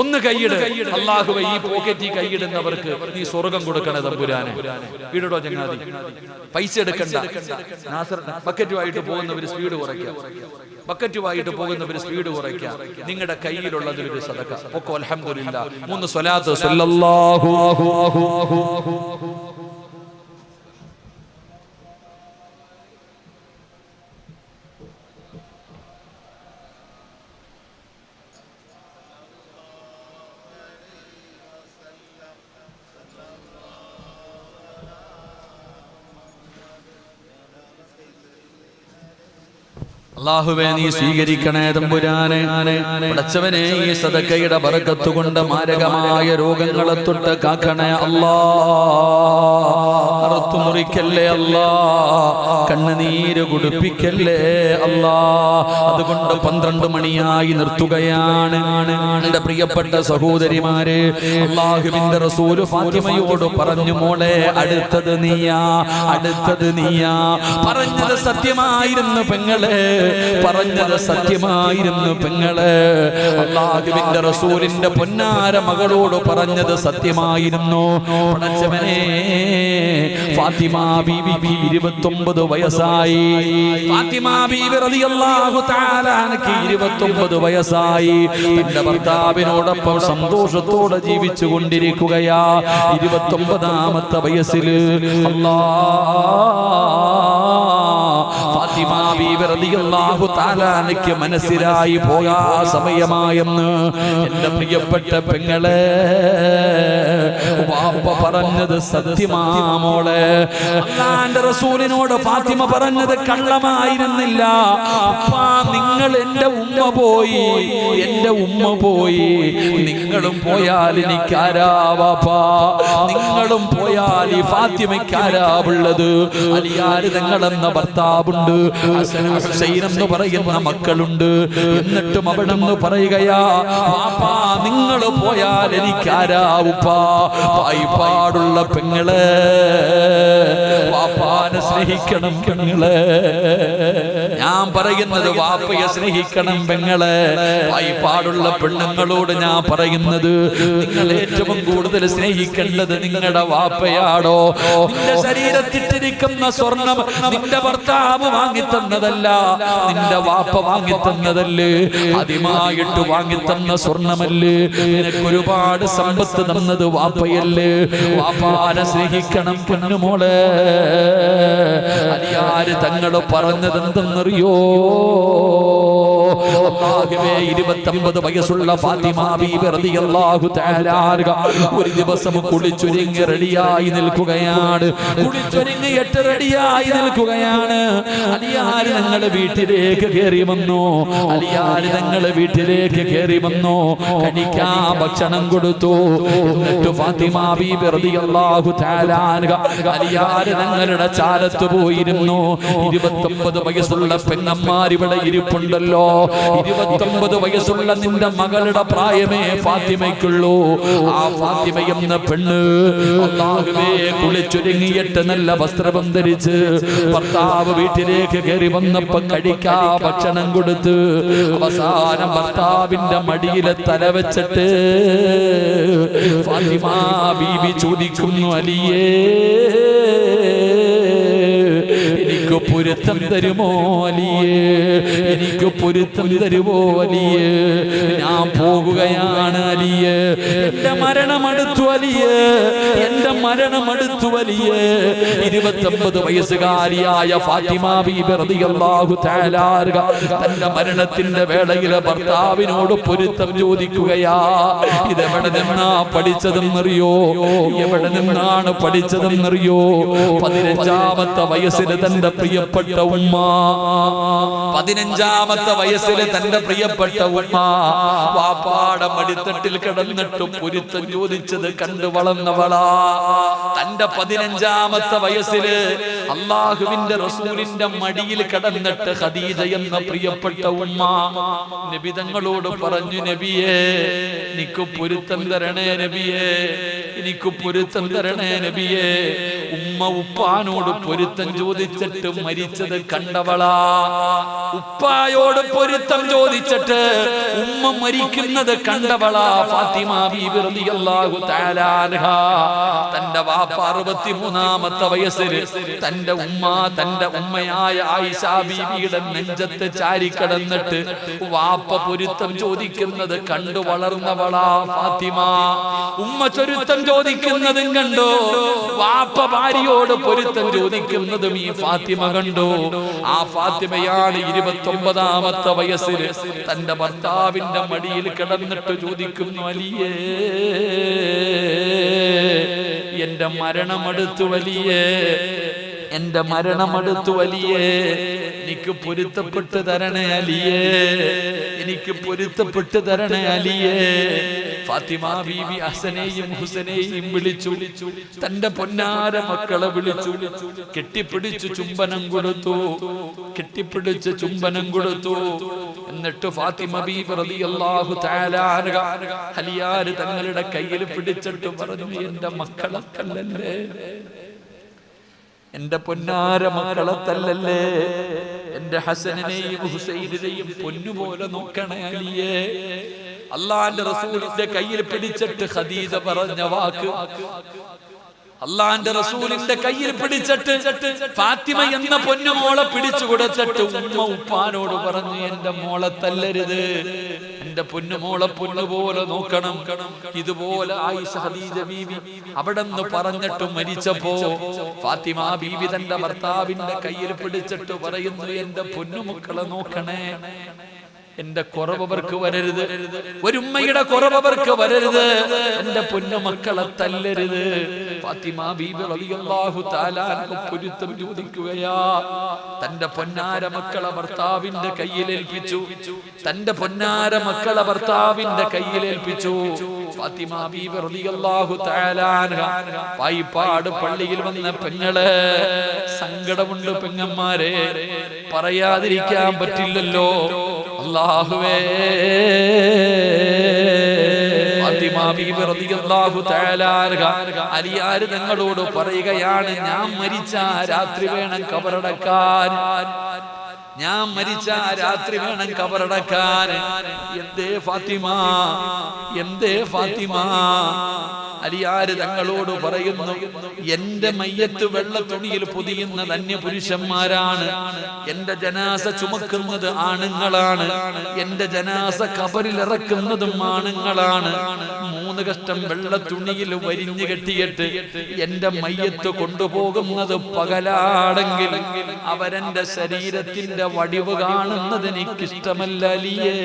ഒന്ന് കൈയിട്. അല്ലാഹുവേ ഈ പോക്കറ്റ് കൈയിടുന്നവർക്ക് നീ സ്വർഗം കൊടുക്കണേ തമ്പുരാനെ. ഇടടോ ചങ്ങാതി, പൈസ എടുക്കണ്ട. നാസർ ബക്കറ്റുമായിട്ട് പോകുന്നവര് സ്പീഡ് കുറയ്ക്കാം, ബക്കറ്റുമായിട്ട് പോകുന്നവര് സ്പീഡ് കുറയ്ക്കാം. നിങ്ങളുടെ കയ്യിലുള്ളതൊരു സദഖ ഒക്കെ. അൽഹംദുലില്ലാഹ്. 3 സ്വലാത്ത് സല്ലല്ലാഹു അല്ലാഹുവേ നീ സ്വീകരിക്കണേ തമ്പുരാനെ. പടച്ചവനെ ഈ സദഖയുടെ ബറക്കത്ത് കൊണ്ട് മാരകമായ രോഗങ്ങളെ തൊട്ട് കാക്കണേ അല്ലാ. അറുത്തു മുറിക്കല്ലേ അല്ലാ, കണ്ണുനീര് കുടിപ്പിക്കല്ലേ അല്ലാ. അതുകൊണ്ട് 12 മണിയായി നിർത്തുകയാണ്. എന്റെ പ്രിയപ്പെട്ട സഹോദരിമാരെ, അല്ലാഹുവിന്റെ റസൂൽ ഫാത്തിമയോട് പറഞ്ഞു, മോളെ അടുത്തത് നീയാ, അടുത്തത് നീയാ. പറഞ്ഞത് സത്യമായിരുന്നു പെങ്ങളെ, പറഞ്ഞത് സത്യമായിരുന്നു പെങ്ങളെ. അല്ലാഹുവിന്റെ റസൂലിന്റെ പൊന്നാര മകളോട് പറഞ്ഞത് സത്യമായിരുന്നു. പടച്ചവനെ, ഫാത്തിമ ബീവിക്ക് 29 വയസ്സായി. ഫാത്തിമ ബീവി റളിയല്ലാഹു തആല അൻഹ 29 വയസ്സായി. തന്റെ ഭർത്താവിനോടൊപ്പം സന്തോഷത്തോടെ ജീവിച്ചു കൊണ്ടിരിക്കുകയാ. 29ാമത്തെ വയസ്സിൽ ഫാത്തിമ ബീവി റളിയല്ലാഹു തആല അൻഹ മനസ്സിലായി പോകാ സമയമായെന്ന്. എന്റെ പ്രിയപ്പെട്ട പെങ്ങളെ, വാപ്പ പറഞ്ഞത് സത്യമാമോളെ. അല്ലാഹുവിന്റെ റസൂലിനോട് ഫാത്തിമ പറഞ്ഞത് കള്ളമായിരുന്നില്ല. അപ്പാ, നിങ്ങൾ എന്റെ ഉമ്മ പോയി, എന്റെ ഉമ്മ പോയി, നിങ്ങളും പോയാൽ എനിക്കാരാ വാപ്പാ? നിങ്ങളും പോയാൽ ഈ ഫാത്തിമയ്ക്കാരാവുള്ളത്? അലിയാര് തങ്ങളെന്ന ഭർത്താവുണ്ട്, ഹസൻ ഹുസൈൻ എന്ന് പറയുന്ന മക്കളുണ്ട്. എന്നിട്ടും അവിടെ നിന്ന് പറയുകയാ, വാപ്പാ നിങ്ങൾ പോയാൽ എനിക്കാരാ ഉപ്പാ? പായിപ്പാടുള്ള പെങ്ങളെ, വാപ്പാനെ സ്നേഹിക്കണം പെങ്ങളെ. ഞാൻ പറയുന്നത് വാപ്പയെ സ്നേഹിക്കണം പെങ്ങളെ. പായിപ്പാടുള്ള പെണ്ണുങ്ങളോട് ഞാൻ പറയുന്നത്, നിങ്ങൾ ഏറ്റവും കൂടുതൽ സ്നേഹിക്കേണ്ടത് നിങ്ങളുടെ വാപ്പയാടോ? നിന്റെ ശരീരത്തിട്ടിരിക്കുന്ന സ്വർണം നിന്റെ ഭർത്താവ് വാങ്ങിത്തന്നതല്ല, നിന്റെ വാപ്പ വാങ്ങിത്തന്നതല്ലേ? ആദ്യമായിട്ട് വാങ്ങിത്തന്ന സ്വർണമല്ലേ? നിനക്ക് ഒരുപാട് സമ്പത്ത് തന്നത് വാപ്പയല്ലേ? വാപ്പാനെ സ്നേഹിക്കണം പെണ്ണുമോളെ. അലിയാര് തങ്ങള് പറഞ്ഞത് എന്തെന്നറിയോ? 29 വയസ്സുള്ള ഫാത്തിമ ബീവി റളിയല്ലാഹു തആല ഒരു ദിവസം കുളിച്ചൊരുങ്ങി റെഡിയായി നിൽക്കുകയാണ്. കുളിച്ചൊരുങ്ങിയിട്ട് റെഡിയായി നിൽക്കുകയാണ്. അലിയാര് തങ്ങള് വീട്ടിലേക്ക് കയറി വന്നു. അലിയാര് തങ്ങള് വീട്ടിലേക്ക് കയറി വന്നു. കഴിക്കാൻ ഭക്ഷണം കൊടുത്തു. എന്നിട്ട് ഫാത്തിമ ബീവി റളിയല്ലാഹു തആല അലിയാര് തങ്ങളുടെ ചാരത്ത് പോയിരുന്നു. 29 വയസ്സുള്ള പെണ്ണന്മാർ ഇവിടെ ഇരിപ്പുണ്ടല്ലോ. 29 വയസ്സുള്ള നിന്റെ മകളുടെ പ്രായമേ ഫാത്തിമയ്ക്കുള്ളൂ. ആ ഫാത്തിമ എന്ന പെണ്ണ് അല്ലാഹുവേ കുളിച്ചൊരുങ്ങിയിട്ട് നല്ല വസ്ത്രം ധരിച്ച് ഭർത്താവ് വീട്ടിലേക്ക് കയറി വന്നപ്പോ കഴിക്കാ ഭക്ഷണം കൊടുത്ത് അവസാനം ഭർത്താവിന്റെ മടിയിലെ തല വെച്ചിട്ട് ഫാത്തിമ ബീവി ചോദിക്കുന്നു, അലിയേ എനിക്ക് പൊരുത്തം തരുമോ അലിയേ? എനിക്ക് പൊരുത്തം തരുമോ അലിയേ? ഞാൻ പോകുകയാണ് അലിയേ. എന്റെ മരണമടുത്തു അലിയേ, എന്റെ മരണമടുത്തു അലിയേ. 29 വയസ്സുകാരിയായ ഫാത്തിമ ബീബി റളിയല്ലാഹു തആല തന്റെ മരണത്തിന്റെ വേളയിൽ ഭർത്താവിനോട് പൊരുത്തം ചോദിക്കുകയാ. ഇതെവിടെ നിന്നാ പഠിച്ചതെന്നറിയോ? എവിടെ നിന്നാണ് പഠിച്ചതെന്നറിയോ? 15ാമത്തെ വയസ്സിൽ തന്റെ പ്രിയപ്പെട്ട ഉമ്മ, 15ാമത്തെ വയസ്സിൽ തന്റെ പ്രിയപ്പെട്ട ഉമ്മ വാപ്പാടെ മടിത്തട്ടിൽ കിടന്നിട്ട് പൊരുത്തം ചോദിച്ചത് കണ്ടു വളർന്നവളാ. തന്റെ 15ാമത്തെ വയസ്സില് അള്ളാഹുവിന്റെ റസൂലിന്റെ മടിയിൽ കിടന്നിട്ട് ഖദീജ എന്ന പ്രിയപ്പെട്ട ഉമ്മ നബി തങ്ങളോട് പറഞ്ഞു, നബിയേ എനിക്ക് പൊരുത്തം തരണേ നബിയേ, എനിക്ക് പൊരുത്തം തരണേ നബിയേ. ഉമ്മ ഉപ്പാനോട് പൊരുത്തം ചോദിച്ചിട്ട് മരിച്ചത് കണ്ടവളാ. ഉപ്പായോട് പൊരുത്തം ചോദിച്ചിട്ട് ഉമ്മ മരിക്കുന്നത് കണ്ടവളാ ഫാത്തിമ ബീബി റളിയല്ലാഹു തആല അൻഹ. തന്റെ വാപ്പ 63ാമത്തെ വയസ്സിൽ തന്റെ ഉമ്മയായ ആയിഷ ബീബിയുടെ നെഞ്ചത്ത് ചാരിക്കിടന്നിട്ട് വാപ്പ പൊരുത്തം ചോദിക്കുന്നത് കണ്ടു വളർന്നവളാ ഫാത്തിമ. ഉമ്മ ചൊരുത്തം ചോദിക്കുന്നതും കണ്ടു, വാപ്പ ഭാര്യയോട് പൊരുത്തം ചോദിക്കുന്നതും ഈ ഫാത്തിമ കണ്ടു. ആ ഫാത്തിമയാണ് 29ാമത്തെ വയസ്സിൽ തന്റെ ഭർത്താവിന്റെ മടിയിൽ കിടന്നിട്ട് ചോദിക്കുന്നു, അലിയേ എന്റെ മരണമടുത്തു വലിയേ, എന്റെ മരണമടുത്തു വലിയേ, എനിക്ക് പൊരുത്തപ്പെട്ട് തരണേ അലിയേ, എനിക്ക് പൊരുത്തപ്പെട്ട് തരണേ അലിയേ. ഫാത്തിമ ബീവി ഹസനെയും ഹുസനെയും വിളിച്ചു, തന്റെ പൊന്നാര മക്കളെ വിളിച്ചു, കെട്ടിപ്പിടിച്ചു ചുംബനം കൊടുത്തു, കെട്ടിപ്പിടിച്ച് ചുംബനം കൊടുത്തു. എന്നിട്ട് ഫാത്തിമ ബീവി റളിയല്ലാഹു തആല അൻഹ അലിയാർ തങ്ങളുടെ കയ്യിൽ പിടിച്ചിട്ട് പറഞ്ഞു, എന്റെ മക്കളെ തല്ലല്ലേ, എന്റെ പൊന്നാര മക്കളെ തല്ലല്ലേ, എന്റെ ഹസനെയും ഹുസൈനെയും പൊന്നുപോലെ നോക്കണേ അലിയേ. അല്ലാഹുവിന്റെ റസൂലിന്റെ കയ്യിൽ പിടിച്ചിട്ട് ഖദീജ പറഞ്ഞ വാക്ക്, അള്ളാന്റെ റസൂലിന്റെ കയ്യിൽ പിടിച്ചിട്ട് ഫാത്തിമ എന്ന പൊന്നുമോളെ പിടിച്ചു കൊടുത്തിട്ട് ഉമ്മ ഉപ്പാനോട് പറഞ്ഞു, എന്റെ മോളെ തല്ലരുത്, എന്റെ പൊന്നുമോളെ പൊന്നുപോലെ നോക്കണം. ഇതുപോലെ ആയിഷ ഖദീജ ബീവി അവിടെന്ന് പറഞ്ഞിട്ട് മരിച്ചപ്പോ ഫാത്തിമ ബീവി തന്റെ ഭർത്താവിന്റെ കയ്യിൽ പിടിച്ചിട്ട് പറയുന്നു, എന്റെ പൊന്നുമക്കളെ നോക്കണേ, എന്റെ കുറവർക്ക് വരരുത്, ഒരു ഉമ്മയുടെ കുറവർക്ക് വരരുത്, എന്റെ പൊന്നുമക്കളെ തല്ലരുത്. ഫാത്തിമ ബീബി റളിയല്ലാഹു തആല അൻഹ പൊരുത്തം ചോദിക്കുകയാ. തന്റെ പൊന്നാര മക്കളെ ഭർത്താവിന്റെ കയ്യിലേൽപ്പിച്ചു, തന്റെ പൊന്നാര മക്കളെ ഭർത്താവിന്റെ കയ്യിലേൽപ്പിച്ചു. ഫാത്തിമ ബീബി റളിയല്ലാഹു തആല അൻഹ പായിപ്പാട് പള്ളിയിൽ വന്ന പെങ്ങളെ, സങ്കടമുണ്ട് പെങ്ങന്മാരെ, പറയാതിരിക്കാൻ പറ്റില്ലല്ലോ. അല്ലാഹുവേ, ഫാത്തിമ ബീബി റളിയല്ലാഹു തആല അൻഹ അലിയാര് തങ്ങളോട് പറയുകയാണ്, ഞാൻ മരിച്ച രാത്രി വേണം കബറടക്കാൻ, ഞാൻ മരിച്ച രാത്രി വേണം കബറടക്കാൻ. എന്തേ ഫാത്തിമ, എന്തേ ഫാത്തിമ? അലിയാര് തങ്ങളോട് പറയുന്നു, എന്റെ മയ്യത്ത് വെള്ള തുണിയിൽ പൊതിയുന്നത് അന്യപുരുഷന്മാരാണ്, എന്റെ ജനാസ ചുമക്കുന്നത് ആണുങ്ങളാണ്, എന്റെ ജനാസ കബറിലിറക്കുന്നതും ആണുങ്ങളാണ്. 3 കഷ്ടം വെള്ള തുണിയിൽ വരിഞ്ഞു കെട്ടിയിട്ട് എന്റെ മയ്യത്ത് കൊണ്ടുപോകുന്നത് പകലാണെങ്കിൽ അവരെന്റെ ശരീരത്തിന്റെ വടിവ് കാണുന്നത് എനിക്കിഷ്ടമല്ല അലിയേ.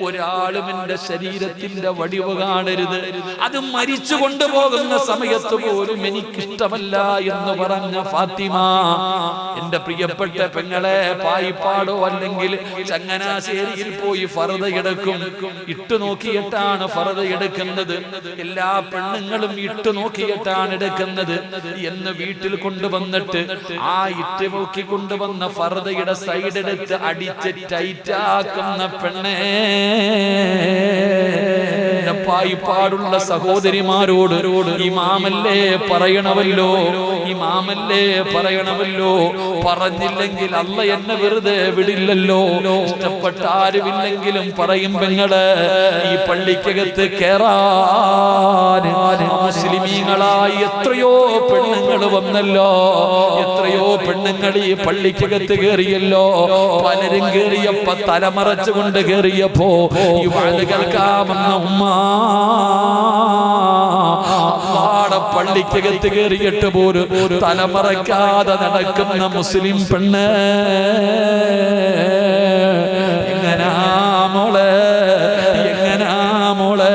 ഒരാളും എന്റെ ശരീരത്തിന്റെ വടിവ് കാണരുത്, അത് മരിച്ചു കൊണ്ടുപോകുന്ന സമയത്ത് പോലും എനിക്കിഷ്ടമല്ല എന്ന് പറഞ്ഞ ഫാത്തിമ, എന്റെ പ്രിയപ്പെട്ട പെങ്ങളെ, പായിപ്പാടോ അല്ലെങ്കിൽ ചങ്ങനാശ്ശേരിയിൽ പോയി ഫർദ എടുക്കും. ഇട്ടു നോക്കിയിട്ടാണ് ഫർദ എടുക്കുന്നത്, എല്ലാ പെണ്ണുങ്ങളും ഇട്ടു നോക്കിയിട്ടാണ് എടുക്കുന്നത് എന്ന് വീട്ടിൽ കൊണ്ടുവന്നിട്ട് ആ ഇട്ട് നോക്കി കൊണ്ടുവന്ന ഫർദയുടെ സൈഡ് എടുത്ത് അടിച്ച് ടൈറ്റാക്കുന്ന പെണ്ണേ, പായിപ്പാടുള്ള സഹോദരിമാരോട് ഇമാമല്ലേ പറയണമല്ലോ, ഇമാമല്ലേ പറയണമല്ലോ. പറഞ്ഞില്ലെങ്കിൽ അല്ല എന്നെ വെറുതെ വിടില്ലല്ലോ. ഇഷ്ടപ്പെട്ട ആരുമില്ലെങ്കിലും പറയും, പെങ്ങള് ഈ പള്ളിക്കകത്ത് കേറാൻ മുസ്ലിമീങ്ങളായി എത്രയോ പെണ്ണുങ്ങൾ വന്നല്ലോ, എത്രയോ പെണ്ണുങ്ങൾ ഈ പള്ളിക്കകത്ത് കേറിയല്ലോ. പലരും കേറിയപ്പോ തലമറച്ചുകൊണ്ട് കേറിയപ്പോ ഈ വാഴ് കേൾക്കാമെന്ന ഉമ്മ അള്ളാടെ പള്ളിക്കകത്ത് കയറിയിട്ട് പോലും തലമറക്കാതെ നടക്കുന്ന മുസ്ലിം പെണ്ണ്, എങ്ങനാ മോളെ, എങ്ങനാ മോളെ?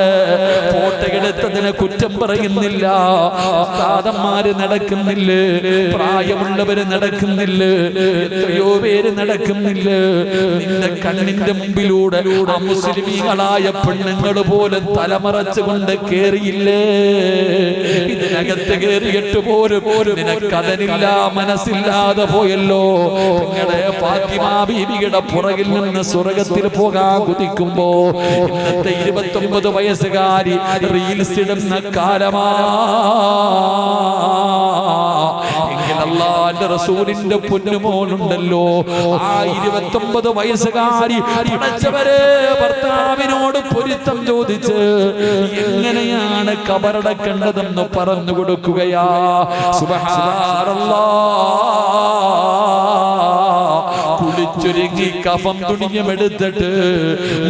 ഫോട്ടോയെടുത്തതിനെ കുറ്റം പറയുന്നില്ല, ഉസ്താദന്മാര് നടക്കുന്നില്ല, പ്രായമുള്ളവര് നടക്കുന്നില്ല, എത്രയോ പേര് നടക്കുന്നില്ല. നിന്റെ കണ്ണിന്റെ മുമ്പിലൂടെ മുസ്ലിമീങ്ങളായ പെണ്ണുങ്ങൾ പോലും തലമറച്ചുകൊണ്ട് കേറിയില്ലേ? ഇതിനകത്ത് കേറിയിട്ട് പോലും നിനക്കതനില്ല, മനസ്സില്ലാതെ പോയല്ലോ. നിങ്ങളുടെ ഫാത്തിമ ബീവിയുടെ പുറകിൽ നിന്ന് സ്വർഗത്തിൽ പോകാൻ കുതിക്കുമ്പോ ഇന്നത്തെ 29 വയസ്സുകാരി റീൽസ് ഇടുന്ന കാലമാ. എങ്കിൽ അല്ലാഹുവിന്റെ റസൂലിന്റെ പൊന്നുമോനുണ്ടല്ലോ, ആ 29 വയസ്സുകാരി പഠിച്ചവരെ ഭർത്താവിനോട് പൊരുത്തം ചോദിച്ച് എങ്ങനെയാണ് കബറടക്കേണ്ടതെന്ന് പറഞ്ഞു കൊടുക്കുകയാ. സുബ്ഹാനല്ലാഹ്. കുളിച്ചൊരുങ്ങി കഫം തുണിയുമെടുത്തിട്ട്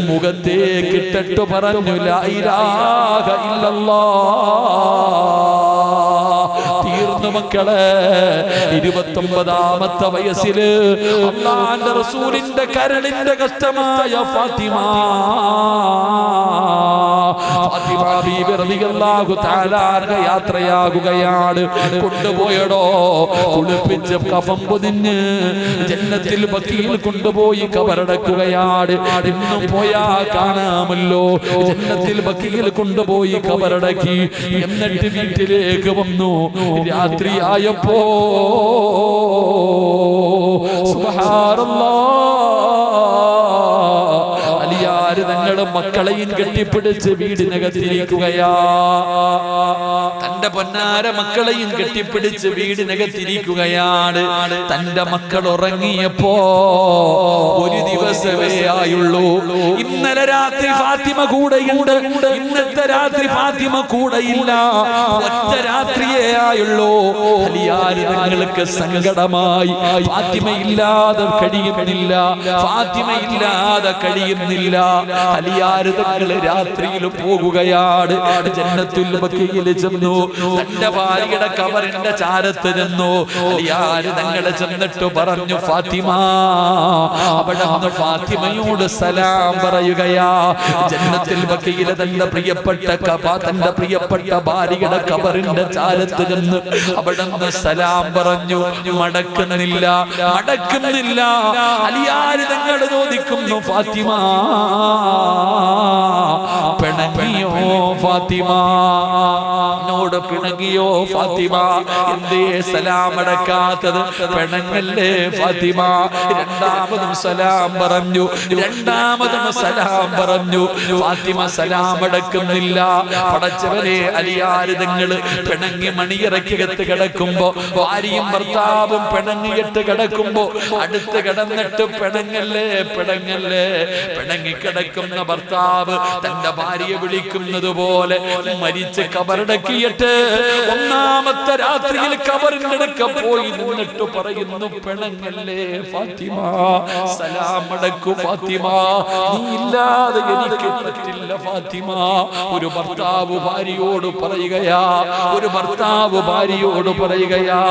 മുഖത്തേക്കിട്ടിട്ട് പറഞ്ഞു, ലാ ഇലാഹ ഇല്ലല്ലാഹ്. തീർന്നു മക്കളെ. 29ാമത്തെ വയസ്സില് അല്ലാഹുവിന്റെ റസൂലിന്റെ കരളിന്റെ കഷ്ടമായ ഫാത്തിമ ബീബി റളിയല്ലാഹു തആല അൻഹ യാത്രയാകുകയാണ്. കൊണ്ടുപോയടോ, കുളിപ്പിച്ച് കഫം പൊതിഞ്ഞ് ജന്നത്തിൽ ബഖീൽ കൊണ്ടുപോയി കബറടക്കുകയാണ്. ഇന്നും പോയാ കാണാമല്ലോ, ജന്നത്തിൽ ബഖീൽ കൊണ്ടുപോയി കബറടക്കി. എന്നിട്ട് വീട്ടിലേക്ക് വന്നു. രാത്രിയായപ്പോ സുബ്ഹാനല്ലാഹ്, അലിയാര് തങ്ങൾ പെങ്ങളും മക്കളെയും കെട്ടിപ്പിടിച്ച് വീടിനകത്തിരിക്കുകയാ. തന്റെ പൊന്നാര മക്കളെയും കെട്ടിപ്പിടിച്ച് വീടിനകത്തിരിക്കുകയാണ്. തന്റെ മക്കൾ ഉറങ്ങിയപ്പോ ഒരു ദിവസമേ ആയുള്ളൂ. ഇന്നലെ രാത്രി ഫാത്തിമ കൂടെയുണ്ട്, ഇന്നത്തെ രാത്രി ഫാത്തിമ കൂടെയില്ല. ഒറ്റ രാത്രിയേ ആയുള്ളൂ. തങ്ങൾക്ക് സങ്കടമായി. ഫാത്തിമ ഇല്ലാതെ കഴിയുന്നില്ല, ഫാത്തിമ ഇല്ലാതെ കഴിയുന്നില്ല. അലിയാര് തങ്ങൾ രാത്രിയിൽ പോകുകയാണ്. ജന്നത്തുൽ ബഖീയിൽ ചെന്നു. തന്റെ ഭാര്യയുടെ കബറിന്റെ ചാരത്ത് ചെന്നു. അലിയാര് തങ്ങൾ ചെന്നിട്ട് പറഞ്ഞു, ഫാത്തിമ. അവിടെ നിന്ന് ഫാത്തിമയോട് സലാം പറയുകയാ. ജന്നത്തുൽ ബഖീയിലെ തന്റെ പ്രിയപ്പെട്ട ഭാര്യയുടെ കബറിന്റെ ചാരത്ത് ചെന്ന് അവിടെ നിന്ന് സലാം പറഞ്ഞു. മടക്കുന്നില്ല. അലിയാര് തങ്ങൾ ചോദിക്കുന്നു, ഫാത്തിമ പിണങ്ങിയോ? ഫാത്തിമ എന്നോട് പിണങ്ങിയോ? ഫാത്തിമ എന്തേ സലാം അടക്കാത്തത്? പിണങ്ങല്ലേ ഫാത്തിമ? രണ്ടാമതും സലാം പറഞ്ഞു. ഫാത്തിമ സലാം അടക്കുന്നില്ല. പടച്ചവനെ, അലിയാര് തങ്ങൾ പിണങ്ങി മണിയറയ്ക്കകത്ത് കിടക്കുമ്പോ, ഭാര്യയും ഭർത്താവും പിണങ്ങിയിട്ട് കിടക്കുമ്പോ അടുത്ത് കിടന്നിട്ട് പിണങ്ങിക്കിടക്കുന്ന ഭർത്താവ് തന്റെ ഭാര്യയെ വിളിക്കുന്നത് പോലെ മരിച്ച് കബറടക്കിയിട്ട് ഒന്നാമത്തെ രാത്രിയിൽ കബറിന്റെ അടുക്ക പോയി നിന്നിട്ട് പറയുന്നു, പിണങ്ങല്ലേ ഫാത്തിമ, സലാം അടക്കു ഫാത്തിമ, നീ ഇല്ലാതെ എനിക്ക് പറ്റില്ല ഫാത്തിമ. ഒരു ഭർത്താവ് ഭാര്യയോട് പറയുകയാ,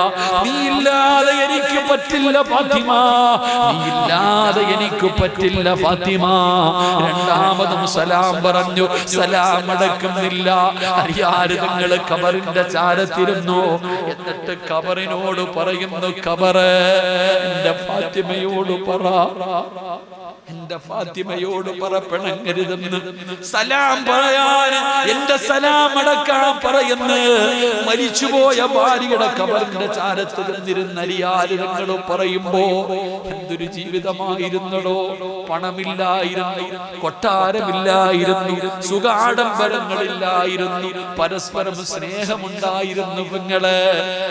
നീ ഇല്ലാതെ എനിക്ക് പറ്റില്ല ഫാത്തിമ, നീ ഇല്ലാതെ എനിക്ക് പറ്റില്ല ഫാത്തിമ. രണ്ടാമതും സലാം പറഞ്ഞു. സലാം അടക്കുന്നില്ല. അലിയാര് തങ്ങൾ കബറിന്റെ ചാരത്തിരുന്നു. എന്നിട്ട് കബറിനോട് പറയുന്നു, കബറ് എന്റെ ഫാത്തിമയോട് പറ പിണങ്ങരുതെന്ന്. സലാം പറയാൻ, എന്റെ സലാം അടക്കാൻ പറയുന്നു. മരിച്ചുപോയ ഭാര്യയുടെ കബറിന്റെ ചാരത്ത് നിന്നിരുന്ന അലിയാര് തങ്ങൾ പറയുമ്പോ എന്തൊരു ജീവിതമായിരുന്നടോ. പണമില്ലായിരുന്നു, കൊട്ടാരമില്ലായിരുന്നു, സുഖാഡംബരങ്ങളില്ലായിരുന്നു, പരസ്പരം സ്നേഹമുണ്ടായിരുന്നു പെങ്ങളെ.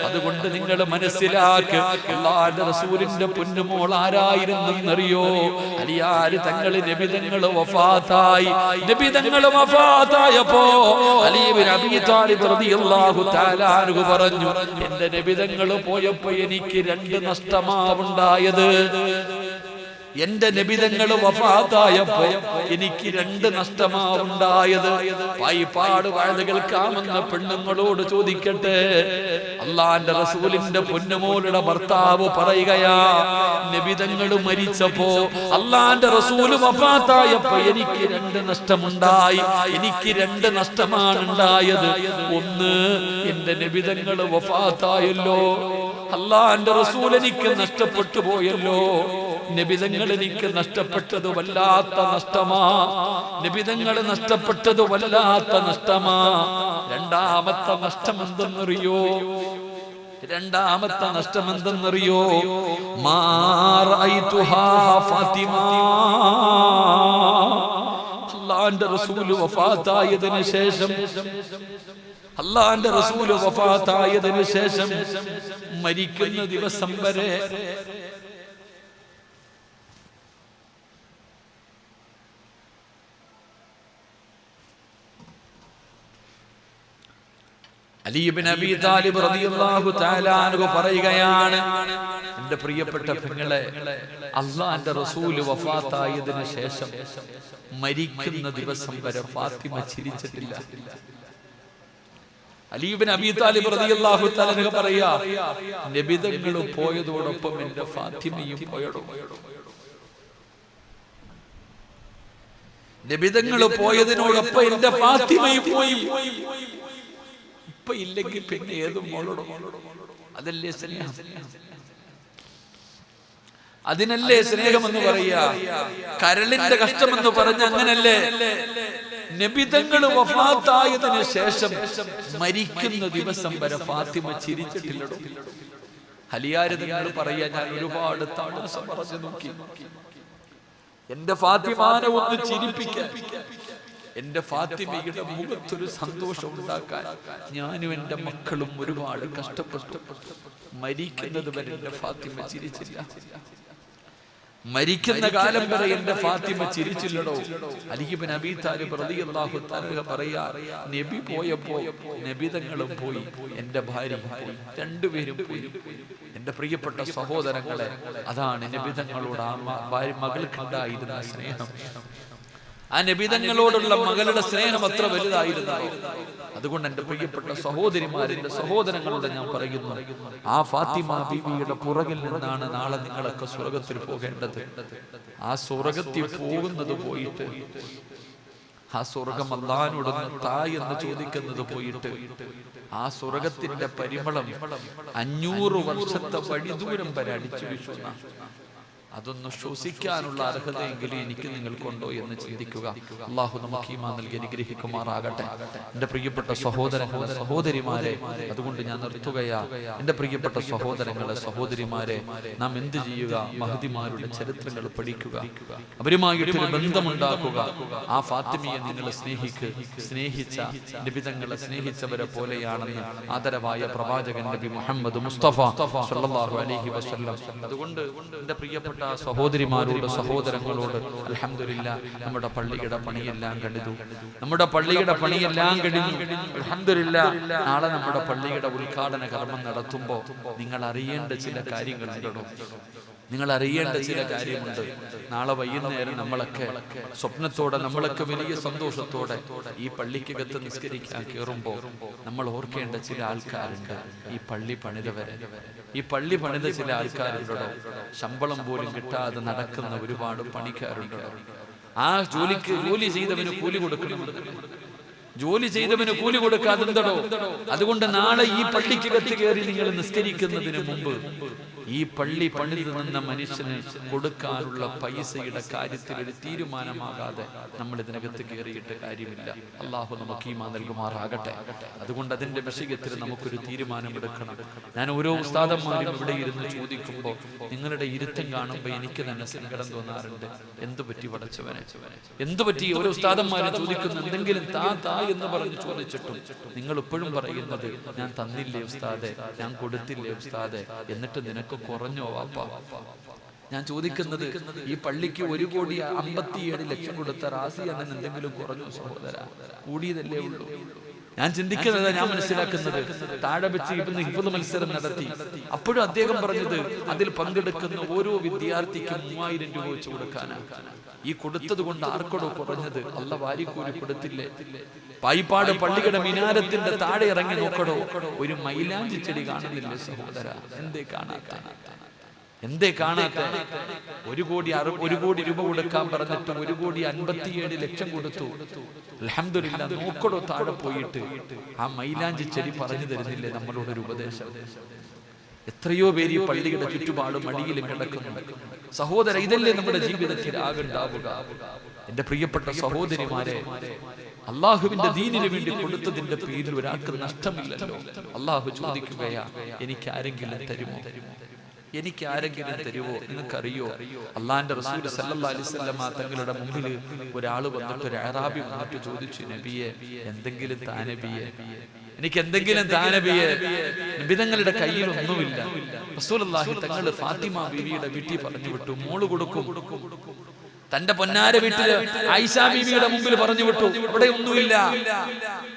അതുകൊണ്ട് നിങ്ങൾ മനസ്സിലാക്ക്, അല്ലാഹുവിന്റെ റസൂലിന്റെ പൊന്നുമോൾ ആരായിരുന്നെന്നറിയോ? അലിയാര് തങ്ങൾ നബി തങ്ങൾ വഫാത്തായപ്പോ അലി ഇബ്നു അബീ താലിബ് റളിയല്ലാഹു തആല അൻഹു പറഞ്ഞു, എന്റെ നബി തങ്ങൾ പോയപ്പോ എനിക്ക് രണ്ട് നഷ്ടമാവുണ്ടായത്. എന്റെ നബിതങ്ങൾ വഫാത്തായപ്പോ എനിക്ക് രണ്ട് നഷ്ടമാവുണ്ടായത്. പായിപ്പാട് വാഴ കേൾക്കാമെന്ന പെണ്ണുങ്ങളോട് ചോദിക്കട്ടെ, അള്ളാന്റെ റസൂലിന്റെ പൊന്നുമോളുടെ ഭർത്താവ് പറയുകയാ, നബിതങ്ങൾ മരിച്ചപ്പോ അള്ളാന്റെ റസൂല് വഫാത്തായപ്പോ എനിക്ക് രണ്ട് നഷ്ടമുണ്ടായി. എനിക്ക് രണ്ട് നഷ്ടമാണ് ഉണ്ടായത്. ഒന്ന്, എന്റെ നബിതങ്ങൾ വഫാത്തായല്ലോ, അള്ളാന്റെ റസൂൽ എനിക്ക് നഷ്ടപ്പെട്ടു പോയല്ലോ. നബിതങ്ങൾ എനിക്ക് നഷ്ടപ്പെട്ടത് വല്ലാത്ത നഷ്ടമാ. നബിതങ്ങൾ നഷ്ടപ്പെട്ടത് വല്ലാത്ത നഷ്ടമാ. രണ്ടാമത്തെ നഷ്ടം എന്തെന്നറിയോ? ഫാത്തിമ, അല്ലാഹുവിന്റെ റസൂൽ വഫാത്തായതിനു ശേഷം മരിക്കുന്ന ദിവസം വരെ അലി ഇബ്നു അബീ താലിബ് റളിയല്ലാഹു തആല അൻഹു പറയുകയാണ്, എന്റെ പ്രിയപ്പെട്ട പെങ്ങളെ, അല്ലാഹുവിന്റെ റസൂൽ വഫാത്തായതിനു ശേഷം മരിക്കുന്ന ദിവസം വരെ ഫാത്തിമ ചിരിച്ചിട്ടില്ല. അലി ഇബ്നു അബീ താലിബ് റളിയല്ലാഹു തആല അൻഹു പറയാ, നബിതങ്ങൾ പോയതോടൊപ്പം എന്റെ ഫാത്തിമയും പോയടോ. നബിതങ്ങൾ പോയതിനോടൊപ്പം എന്റെ ഫാത്തിമയും പോയി. ഇപ്പൊ ഇല്ലെങ്കിൽ പിന്നെ ഏത് മോളോടോ? അതല്ലേ സ്നേഹം? അതിനല്ലേ സ്നേഹമെന്ന് പറയാ. കരളിന്റെ കഷ്ടമെന്ന് പറഞ്ഞ അങ്ങനല്ലേ? നബിതങ്ങൾ വഫാത്തായതിനു ശേഷം മരിക്കുന്ന ദിവസം വരെ ഫാത്തിമ ചിരിച്ചിട്ടില്ലടോ. അലിയാര് തങ്ങൾ പറയാ, ഞാൻ ഒരുപാട് തമാശ പറഞ്ഞു നോക്കി, എന്റെ ഫാത്തിമാനെ ഒന്ന് ചിരിപ്പിക്കാൻ, എന്റെ ഫാത്തിമയുടെ മുഖത്തൊരു സന്തോഷം ഉണ്ടാക്കാൻ ഞാനും എന്റെ മക്കളും ഒരുപാട് കഷ്ടപ്പെട്ടു. മരിക്കുന്നത് വരെ എന്റെ ഫാത്തിമ ചിരിച്ചില്ല. മരിക്കുന്ന കാലം വരെ എന്റെ ഫാത്തിമ ചിരിച്ചില്ലടോ. അലി ഇബ്നു അബീ താലിബ് റളിയല്ലാഹു തആല പറയാ, നബി പോയപ്പോ നബിതങ്ങളും പോയി, എന്റെ ഭാര്യ പോയി, രണ്ടുപേരും പോയി. എന്റെ പ്രിയപ്പെട്ട സഹോദരങ്ങളെ, അതാണ് നബിതങ്ങളോട് ആ മകൾക്കുണ്ടായിരുന്ന സ്നേഹം. ആ നബിതങ്ങളോടുള്ള മകളുടെ സ്നേഹം അത്ര വലുതായിരുന്നു. അതുകൊണ്ട് എന്റെ പ്രിയപ്പെട്ട സഹോദരിമാരിന്റെ സഹോദരങ്ങളോട് ഞാൻ പറയുന്നു, ആ ഫാത്തിമ ബീവിയുടെ പുറകിൽ നിന്നാണ് നാളെ നിങ്ങളൊക്കെ സ്വർഗത്തിൽ പോകേണ്ടത്. ആ സ്വർഗത്തിൽ പോകുന്നത് പോയിട്ട്, ആ സ്വർഗം അല്ലാഹുവോട് താ എന്ന് ചോദിക്കുന്നത് പോയിട്ട്, ആ സ്വർഗത്തിന്റെ പരിമളം 500 വർഷത്തെ വഴിദൂരം വരെ അടിച്ചു വീശുന്ന, അതൊന്ന് ശ്വസിക്കാനുള്ള അർഹതയെങ്കിലും എനിക്ക് നിങ്ങൾക്കുണ്ടോ എന്ന് ചിന്തിക്കുക. അള്ളാഹു നമുക്ക് ഈമാൻ നൽകി അനുഗ്രഹിക്കുമാറാകട്ടെ. എന്റെ പ്രിയപ്പെട്ട സഹോദരങ്ങളെ, സഹോദരിമാരെ, അതുകൊണ്ട് ഞാൻ നിർത്തുകയാ. എന്റെ പ്രിയപ്പെട്ട സഹോദരങ്ങളെ, സഹോദരിമാരെ, നാം എന്ത് ചെയ്യുക? മഹദിമാരുടെ ചരിത്രങ്ങൾ പഠിക്കുക, അവരുമായിട്ടൊരു ബന്ധമുണ്ടാക്കുക. ആ ഫാത്തിമയെ നിങ്ങൾ സ്നേഹിച്ച നബിതങ്ങളെ സ്നേഹിച്ചവരെ പോലെയാണെന്ന് ആദരവായ പ്രവാചകൻ നബി മുഹമ്മദ് മുസ്തഫ സ്വല്ലല്ലാഹു അലൈഹി വസല്ലം. അതുകൊണ്ട് എന്റെ പ്രിയപ്പെട്ട സഹോദരിമാരോട്, സഹോദരങ്ങളോട്, അൽഹംദുലില്ലാഹ്, നമ്മുടെ പള്ളിയുടെ പണിയെല്ലാം കഴിഞ്ഞു. അൽഹംദുലില്ലാഹ്, നാളെ നമ്മുടെ പള്ളിയുടെ ഉദ്ഘാടന കർമ്മം നടത്തുമ്പോൾ നിങ്ങൾ അറിയേണ്ട ചില കാര്യങ്ങളുണ്ടോ? നാളെ വൈകുന്നേരം നമ്മളൊക്കെ സ്വപ്നത്തോടെ, നമ്മളൊക്കെ വലിയ സന്തോഷത്തോടെ ഈ പള്ളിക്കകത്ത് നിസ്കരിക്കാൻ കയറുമ്പോൾ നമ്മൾ ഓർക്കേണ്ട ചില ആൾക്കാരുണ്ട്. ഈ പള്ളി പണിത ചില ആൾക്കാരുണ്ടോ? ശമ്പളം പോലും കിട്ടാതെ നടക്കുന്ന ഒരുപാട് പണിക്കാരുണ്ടോ? ആ ജോലി ചെയ്തവന് കൂലി കൊടുക്കണം. ജോലി ചെയ്തവന് കൂലി കൊടുക്കാതെന്തടോ? അതുകൊണ്ട് നാളെ ഈ പള്ളിക്കകത്ത് കയറി നിങ്ങൾ നിസ്കരിക്കുന്നതിന് മുമ്പ് ഈ പള്ളി പണിത് നിന്ന മനുഷ്യന് കൊടുക്കാനുള്ള പൈസയുടെ കാര്യത്തിൽ ഒരു തീരുമാനമാകാതെ നമ്മൾ ഇതിനകത്ത് കയറിയിട്ട് കാര്യമില്ല. അള്ളാഹു നമുക്ക് ഈമാൻ നൽകുമാറാകട്ടെ. അതുകൊണ്ട് അതിന്റെ വിഷയത്തിൽ നമുക്കൊരു തീരുമാനമെടുക്കണം. ഞാൻ ഓരോ ഉസ്താദന്മാരും ഇവിടെ ഇരുന്ന് ചോദിക്കുമ്പോൾ നിങ്ങളുടെ ഇരുത്തം കാണുമ്പോൾ എനിക്ക് തന്നെ സങ്കടം തോന്നാറുണ്ട്. എന്തു പറ്റി പടച്ചവനെ, എന്തു പറ്റി? ഓരോ ഉസ്താദന്മാരും ചോദിക്കുന്നു, എന്തെങ്കിലും താ എന്ന് പറഞ്ഞ് ചോദിച്ചിട്ടും നിങ്ങൾ ഇപ്പോഴും പറയുന്നത് ഞാൻ തന്നില്ലേ ഉസ്താദെ, ഞാൻ കൊടുത്തില്ലേ ഉസ്താദെ, എന്നിട്ട് നിനക്ക് കുറഞ്ഞോ വാപ്പ? ഞാൻ ചോദിക്കുന്നത്, ഈ പള്ളിക്ക് 1,57,00,000 കൊടുത്ത റാസി അണ്ണൻ എന്തെങ്കിലും കുറഞ്ഞോ സഹോദര? കൂടിയതല്ലേ ഉള്ളൂ. ഞാൻ ചിന്തിക്കുന്നത്, ഞാൻ മനസ്സിലാക്കുന്നത്, താഴെ വെച്ച് ഇവിടുന്ന് ഹിഫ്ള് മത്സരം നടത്തി. അപ്പോഴും അദ്ദേഹം പറഞ്ഞത് അതിൽ പങ്കെടുക്കുന്ന ഓരോ വിദ്യാർത്ഥിക്കും 3000 രൂപ വെച്ച് കൊടുക്കാനാണ്. ഈ കൊടുത്തത് കൊണ്ട് ആർക്കോടോ കുറഞ്ഞത്? അല്ല വാരിക്കൂലി കൊടുത്തില്ലേ? പായിപ്പാട് പള്ളിയുടെ മിനാരത്തിന്റെ താഴെ ഇറങ്ങി നോക്കടോ, ഒരു മൈലാഞ്ചി ചെടി കാണുന്നില്ലേ സഹോദര? എന്തേ കാണാത്ത? 1 കോടി രൂപ കൊടുക്കാൻ പറഞ്ഞിട്ട് 1,57,00,000 കൊടുത്തു. അൽഹംദുലില്ലാഹ്, നോക്കടോ താഴെ പോയിട്ട് ആ മൈലാഞ്ചി ചെടി പറഞ്ഞു തരുന്നില്ലേ നമ്മളോടൊരു ഉപദേശം? എത്രയോ പേര് ഈ പള്ളിയുടെ ചുറ്റുപാടും മടിയിലും കിടക്കുന്നു. സഹോദര, ഇതല്ലേ നമ്മുടെ ജീവിതത്തിൽ ആകുണ്ടാവുക? എന്റെ പ്രിയപ്പെട്ട സഹോദരിമാരെ, അള്ളാഹുവിന്റെ ദീനിന് വേണ്ടി കൊടുത്തതിന്റെ പേരിൽ ഒരാൾക്ക് നഷ്ടമില്ലല്ലോ. അള്ളാഹു ചോദിക്കുകയാ, എനിക്ക് ആരെങ്കിലും തരുമോ? നിങ്ങൾക്കറിയോ, അള്ളാന്റെ റസൂൽ സല്ലല്ലാഹു അലൈഹി വസല്ലം തങ്ങളുടെ മുമ്പിൽ ഒരാൾ വന്നിട്ട്, ഒരു അറാബി വന്നിട്ട് ചോദിച്ചു, നബിയെ എന്തെങ്കിലും താ നബിയെ, എനിക്ക് എന്തെങ്കിലും താ നബിയെ. നബിതങ്ങളുടെ കയ്യിൽ ഒന്നുമില്ല. റസൂലുള്ളാഹി തങ്ങൾ ഫാത്തിമ ബീവിയുടെ വീട്ടിൽ പറഞ്ഞു വിട്ടു, മോള് കൊടുക്കും. തന്റെ പൊന്നാര വീട്ടില് ആയിഷ ബീവിയുടെ മുമ്പിൽ പറഞ്ഞു വിട്ടു, ഇവിടെ ഒന്നുമില്ല.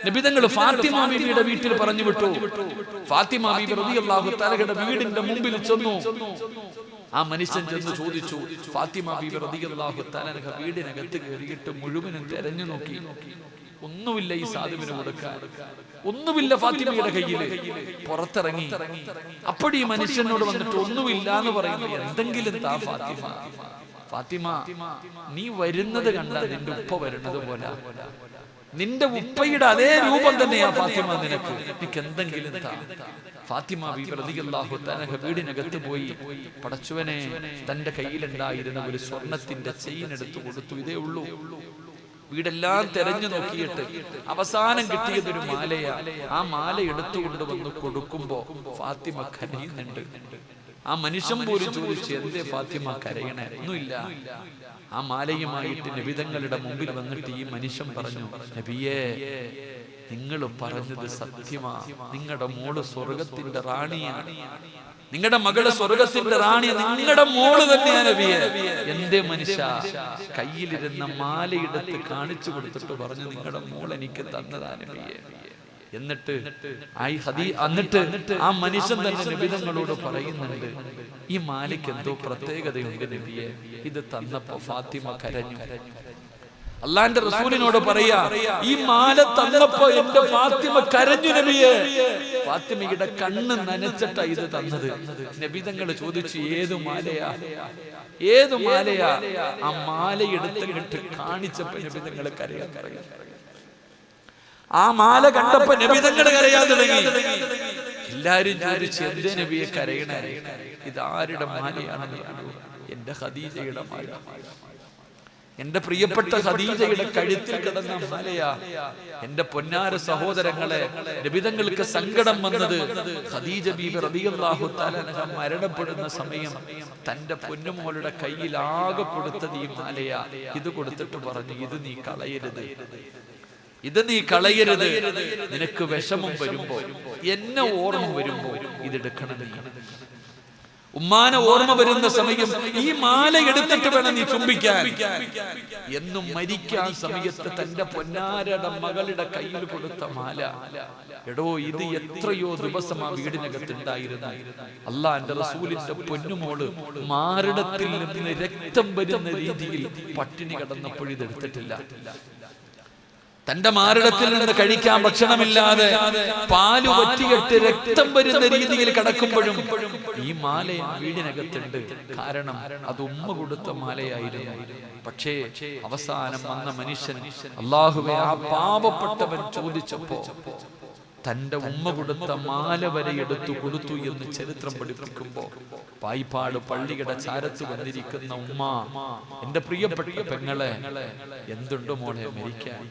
നബിതങ്ങൾ ഫാത്തിമ ബീവിയുടെ വീട്ടിൽ പറഞ്ഞു വിട്ടു. ഫാത്തിമ ബീവി റളിയല്ലാഹു തആലയുടെ വീടിന്റെ മുമ്പിൽ ചെന്നു. ആ മനുഷ്യൻ ചെന്ന് ചോദിച്ചു. ഫാത്തിമ ബീവി റളിയല്ലാഹു തആല വീടിനകത്ത് കയറിയിട്ട് മുഴുവനും തെരഞ്ഞു നോക്കി. ഒന്നുമില്ല ഈ സാധുവിന് കൊടുക്കാൻ, ഒന്നുമില്ല ഫാത്തിമയുടെ കയ്യിൽ. പുറത്തിറങ്ങി. അപ്പോഴീ മനുഷ്യനോട് വന്നിട്ട് ഒന്നുമില്ല എന്ന് പറയുന്നു. എന്തെങ്കിലും താ ഫാത്തിമ. ഫാത്തിമ, നീ വരുന്നത് കണ്ടാൽ നിന്റെ ഉപ്പ വരുന്നത് പോലെ, നിന്റെ ഉപ്പയുടെ അതേ രൂപം തന്നെയാ ഫാത്തിമ നിനക്ക്. എനിക്ക് എന്തെങ്കിലും താ. ഫാത്തിമ ബീവി റളിയല്ലാഹു തആല വീടിനകത്ത് പോയി, പടച്ചവനെ, തന്റെ കയ്യിലുണ്ടായിരുന്ന ഒരു സ്വർണത്തിന്റെ ചെയിൻ എടുത്തു കൊടുത്തു. ഇതേ ഉള്ളൂ. വീടെല്ലാം തെരഞ്ഞു നോക്കിയിട്ട് അവസാനം കിട്ടിയതൊരു മാലയാ. ആ മാല എടുത്തുകൊണ്ടുവന്ന് കൊടുക്കുമ്പോ ഫാത്തിമ കരയുന്നുണ്ട്. ആ മനുഷ്യൻ പോലും ചോദിച്ചു, എന്തേ ഫാത്തിമ കരയണേ? ഒന്നുമില്ല. ആ മാലയുമായിട്ട് നബിതങ്ങളുടെ മുമ്പിൽ വന്നിട്ട് ഈ മനുഷ്യൻ പറഞ്ഞു, നബിയേ, നിങ്ങൾ പറഞ്ഞത് സത്യമാ, നിങ്ങളുടെ മോള് സ്വർഗത്തിന്റെ റാണിയാണ്, നിങ്ങളുടെ മകള് സ്വർഗത്തിന്റെ റാണി, നിങ്ങളുടെ മോള് തന്നെയാണ് നബിയെ. എന്റെ മനുഷ്യ കയ്യിലിരുന്ന മാലയെടുത്ത് കാണിച്ചു കൊടുത്തിട്ട് പറഞ്ഞു, നിങ്ങളുടെ മോൾ എനിക്ക് തന്നതാ നബിയെ. എന്നിട്ട് ആ മനുഷ്യൻ തന്നെ നബിതങ്ങളോട് പറയുന്നുണ്ട്, ഈ മാലയ്ക്ക് എന്തോ പ്രത്യേകതയുണ്ട് നബിയെ, ഇത് തന്നപ്പോ ഫാത്തിമ കരഞ്ഞു. അള്ളാന്റെ റസൂലിനോട് പറയാ, ഈ മാല തന്നപ്പോ എന്റെ ഫാത്തിമ കരഞ്ഞു നബിയെ. ഫാത്തിമയുടെ കണ്ണ് നനച്ചിട്ടാ ഇത് തന്നത്. നബിതങ്ങൾ ചോദിച്ചു, ഏതു മാലയാ, ഏതു മാലയാ? ആ മാല എടുത്തിട്ട് കാണിച്ചപ്പോ നബിതങ്ങൾ കരയാൻ കരയാ. ആ മാല കണ്ടപ്പോ നബിതങ്ങൾ കരയാൻ തുടങ്ങി. എല്ലാരും ചോദിച്ചു, എന്തേ നബിയെ കരയണേ? ഇതാരുടെ മാലയാണെന്ന്? എന്റെ ഖദീജയുടെ മാല, എന്റെ പ്രിയപ്പെട്ട ഖദീജയുടെ കഴുത്തിൽ കിടന്ന മാലയാ. എന്റെ പൊന്നാര സഹോദരങ്ങളെ, നബിതങ്ങൾക്ക് സങ്കടം വന്നത് ഖദീജ ബീബി റളിയല്ലാഹു തആല അൻഹ മരണപ്പെടുന്ന സമയം തന്റെ പൊന്നുമോളുടെ കയ്യിൽ ആകെ കൊടുത്തത് ഈ മാലയാ. ഇത് കൊടുത്തിട്ട് പറഞ്ഞു, ഇത് നീ കളയരുത്, ഇത് നീ കളയരുത്. നിനക്ക് വിഷമം വരുമ്പോ, എന്നെ ഓർമ്മ വരുമ്പോ ഇതെടുക്കണം. ഉമ്മാനെ ഓർമ്മ വരുന്ന സമയം ഈ മാല എടുത്തിട്ട് വേണം നീ ചുംബിക്കാൻ. എന്നും മരിക്കാൻ സമയത്ത് തന്റെ പൊന്നാരയുടെ മകളുടെ കയ്യിൽ കൊടുത്ത മാല. എടോ, ഇത് എത്രയോ ദിവസം ആ വീടിനകത്തുണ്ടായിരുന്നു. അള്ളാന്റെ റസൂലിന്റെ പൊന്നുമോള് മാറിടത്തിൽ നിന്ന് രക്തം വരുന്ന രീതിയിൽ പട്ടിണി കിടന്നപ്പോൾ ഇതെടുത്തിട്ടില്ല. തന്റെ മാറിടത്തിൽ നിന്ന് കഴിക്കാൻ ഭക്ഷണമില്ലാതെ പാല് വറ്റിയിട്ട് രക്തം വരുന്ന രീതിയിൽ കിടക്കുമ്പോഴും ഈ മാല വീടിനകത്തുണ്ട്. കാരണം അത് ഉമ്മ കൊടുത്ത മാലയായിരുന്നു. പക്ഷേ അവസാനം വന്ന മനുഷ്യൻ, അല്ലാഹുവേ, ആ പാവപ്പെട്ടവൻ ചോദിച്ചപ്പോ തന്റെ ഉമ്മ കൊടുത്ത മാല വരെ എടുത്തു കൊടുത്തു എന്ന് ചരിത്രം പഠിപ്പിക്കുമ്പോ പായിപ്പാട് പള്ളിയുടെ ചാരത്ത് വന്നിരിക്കുന്ന ഉമ്മ, എന്റെ പ്രിയപ്പെട്ട പെങ്ങളെ, എന്തുണ്ടോ മോളെ മരിക്കാൻ?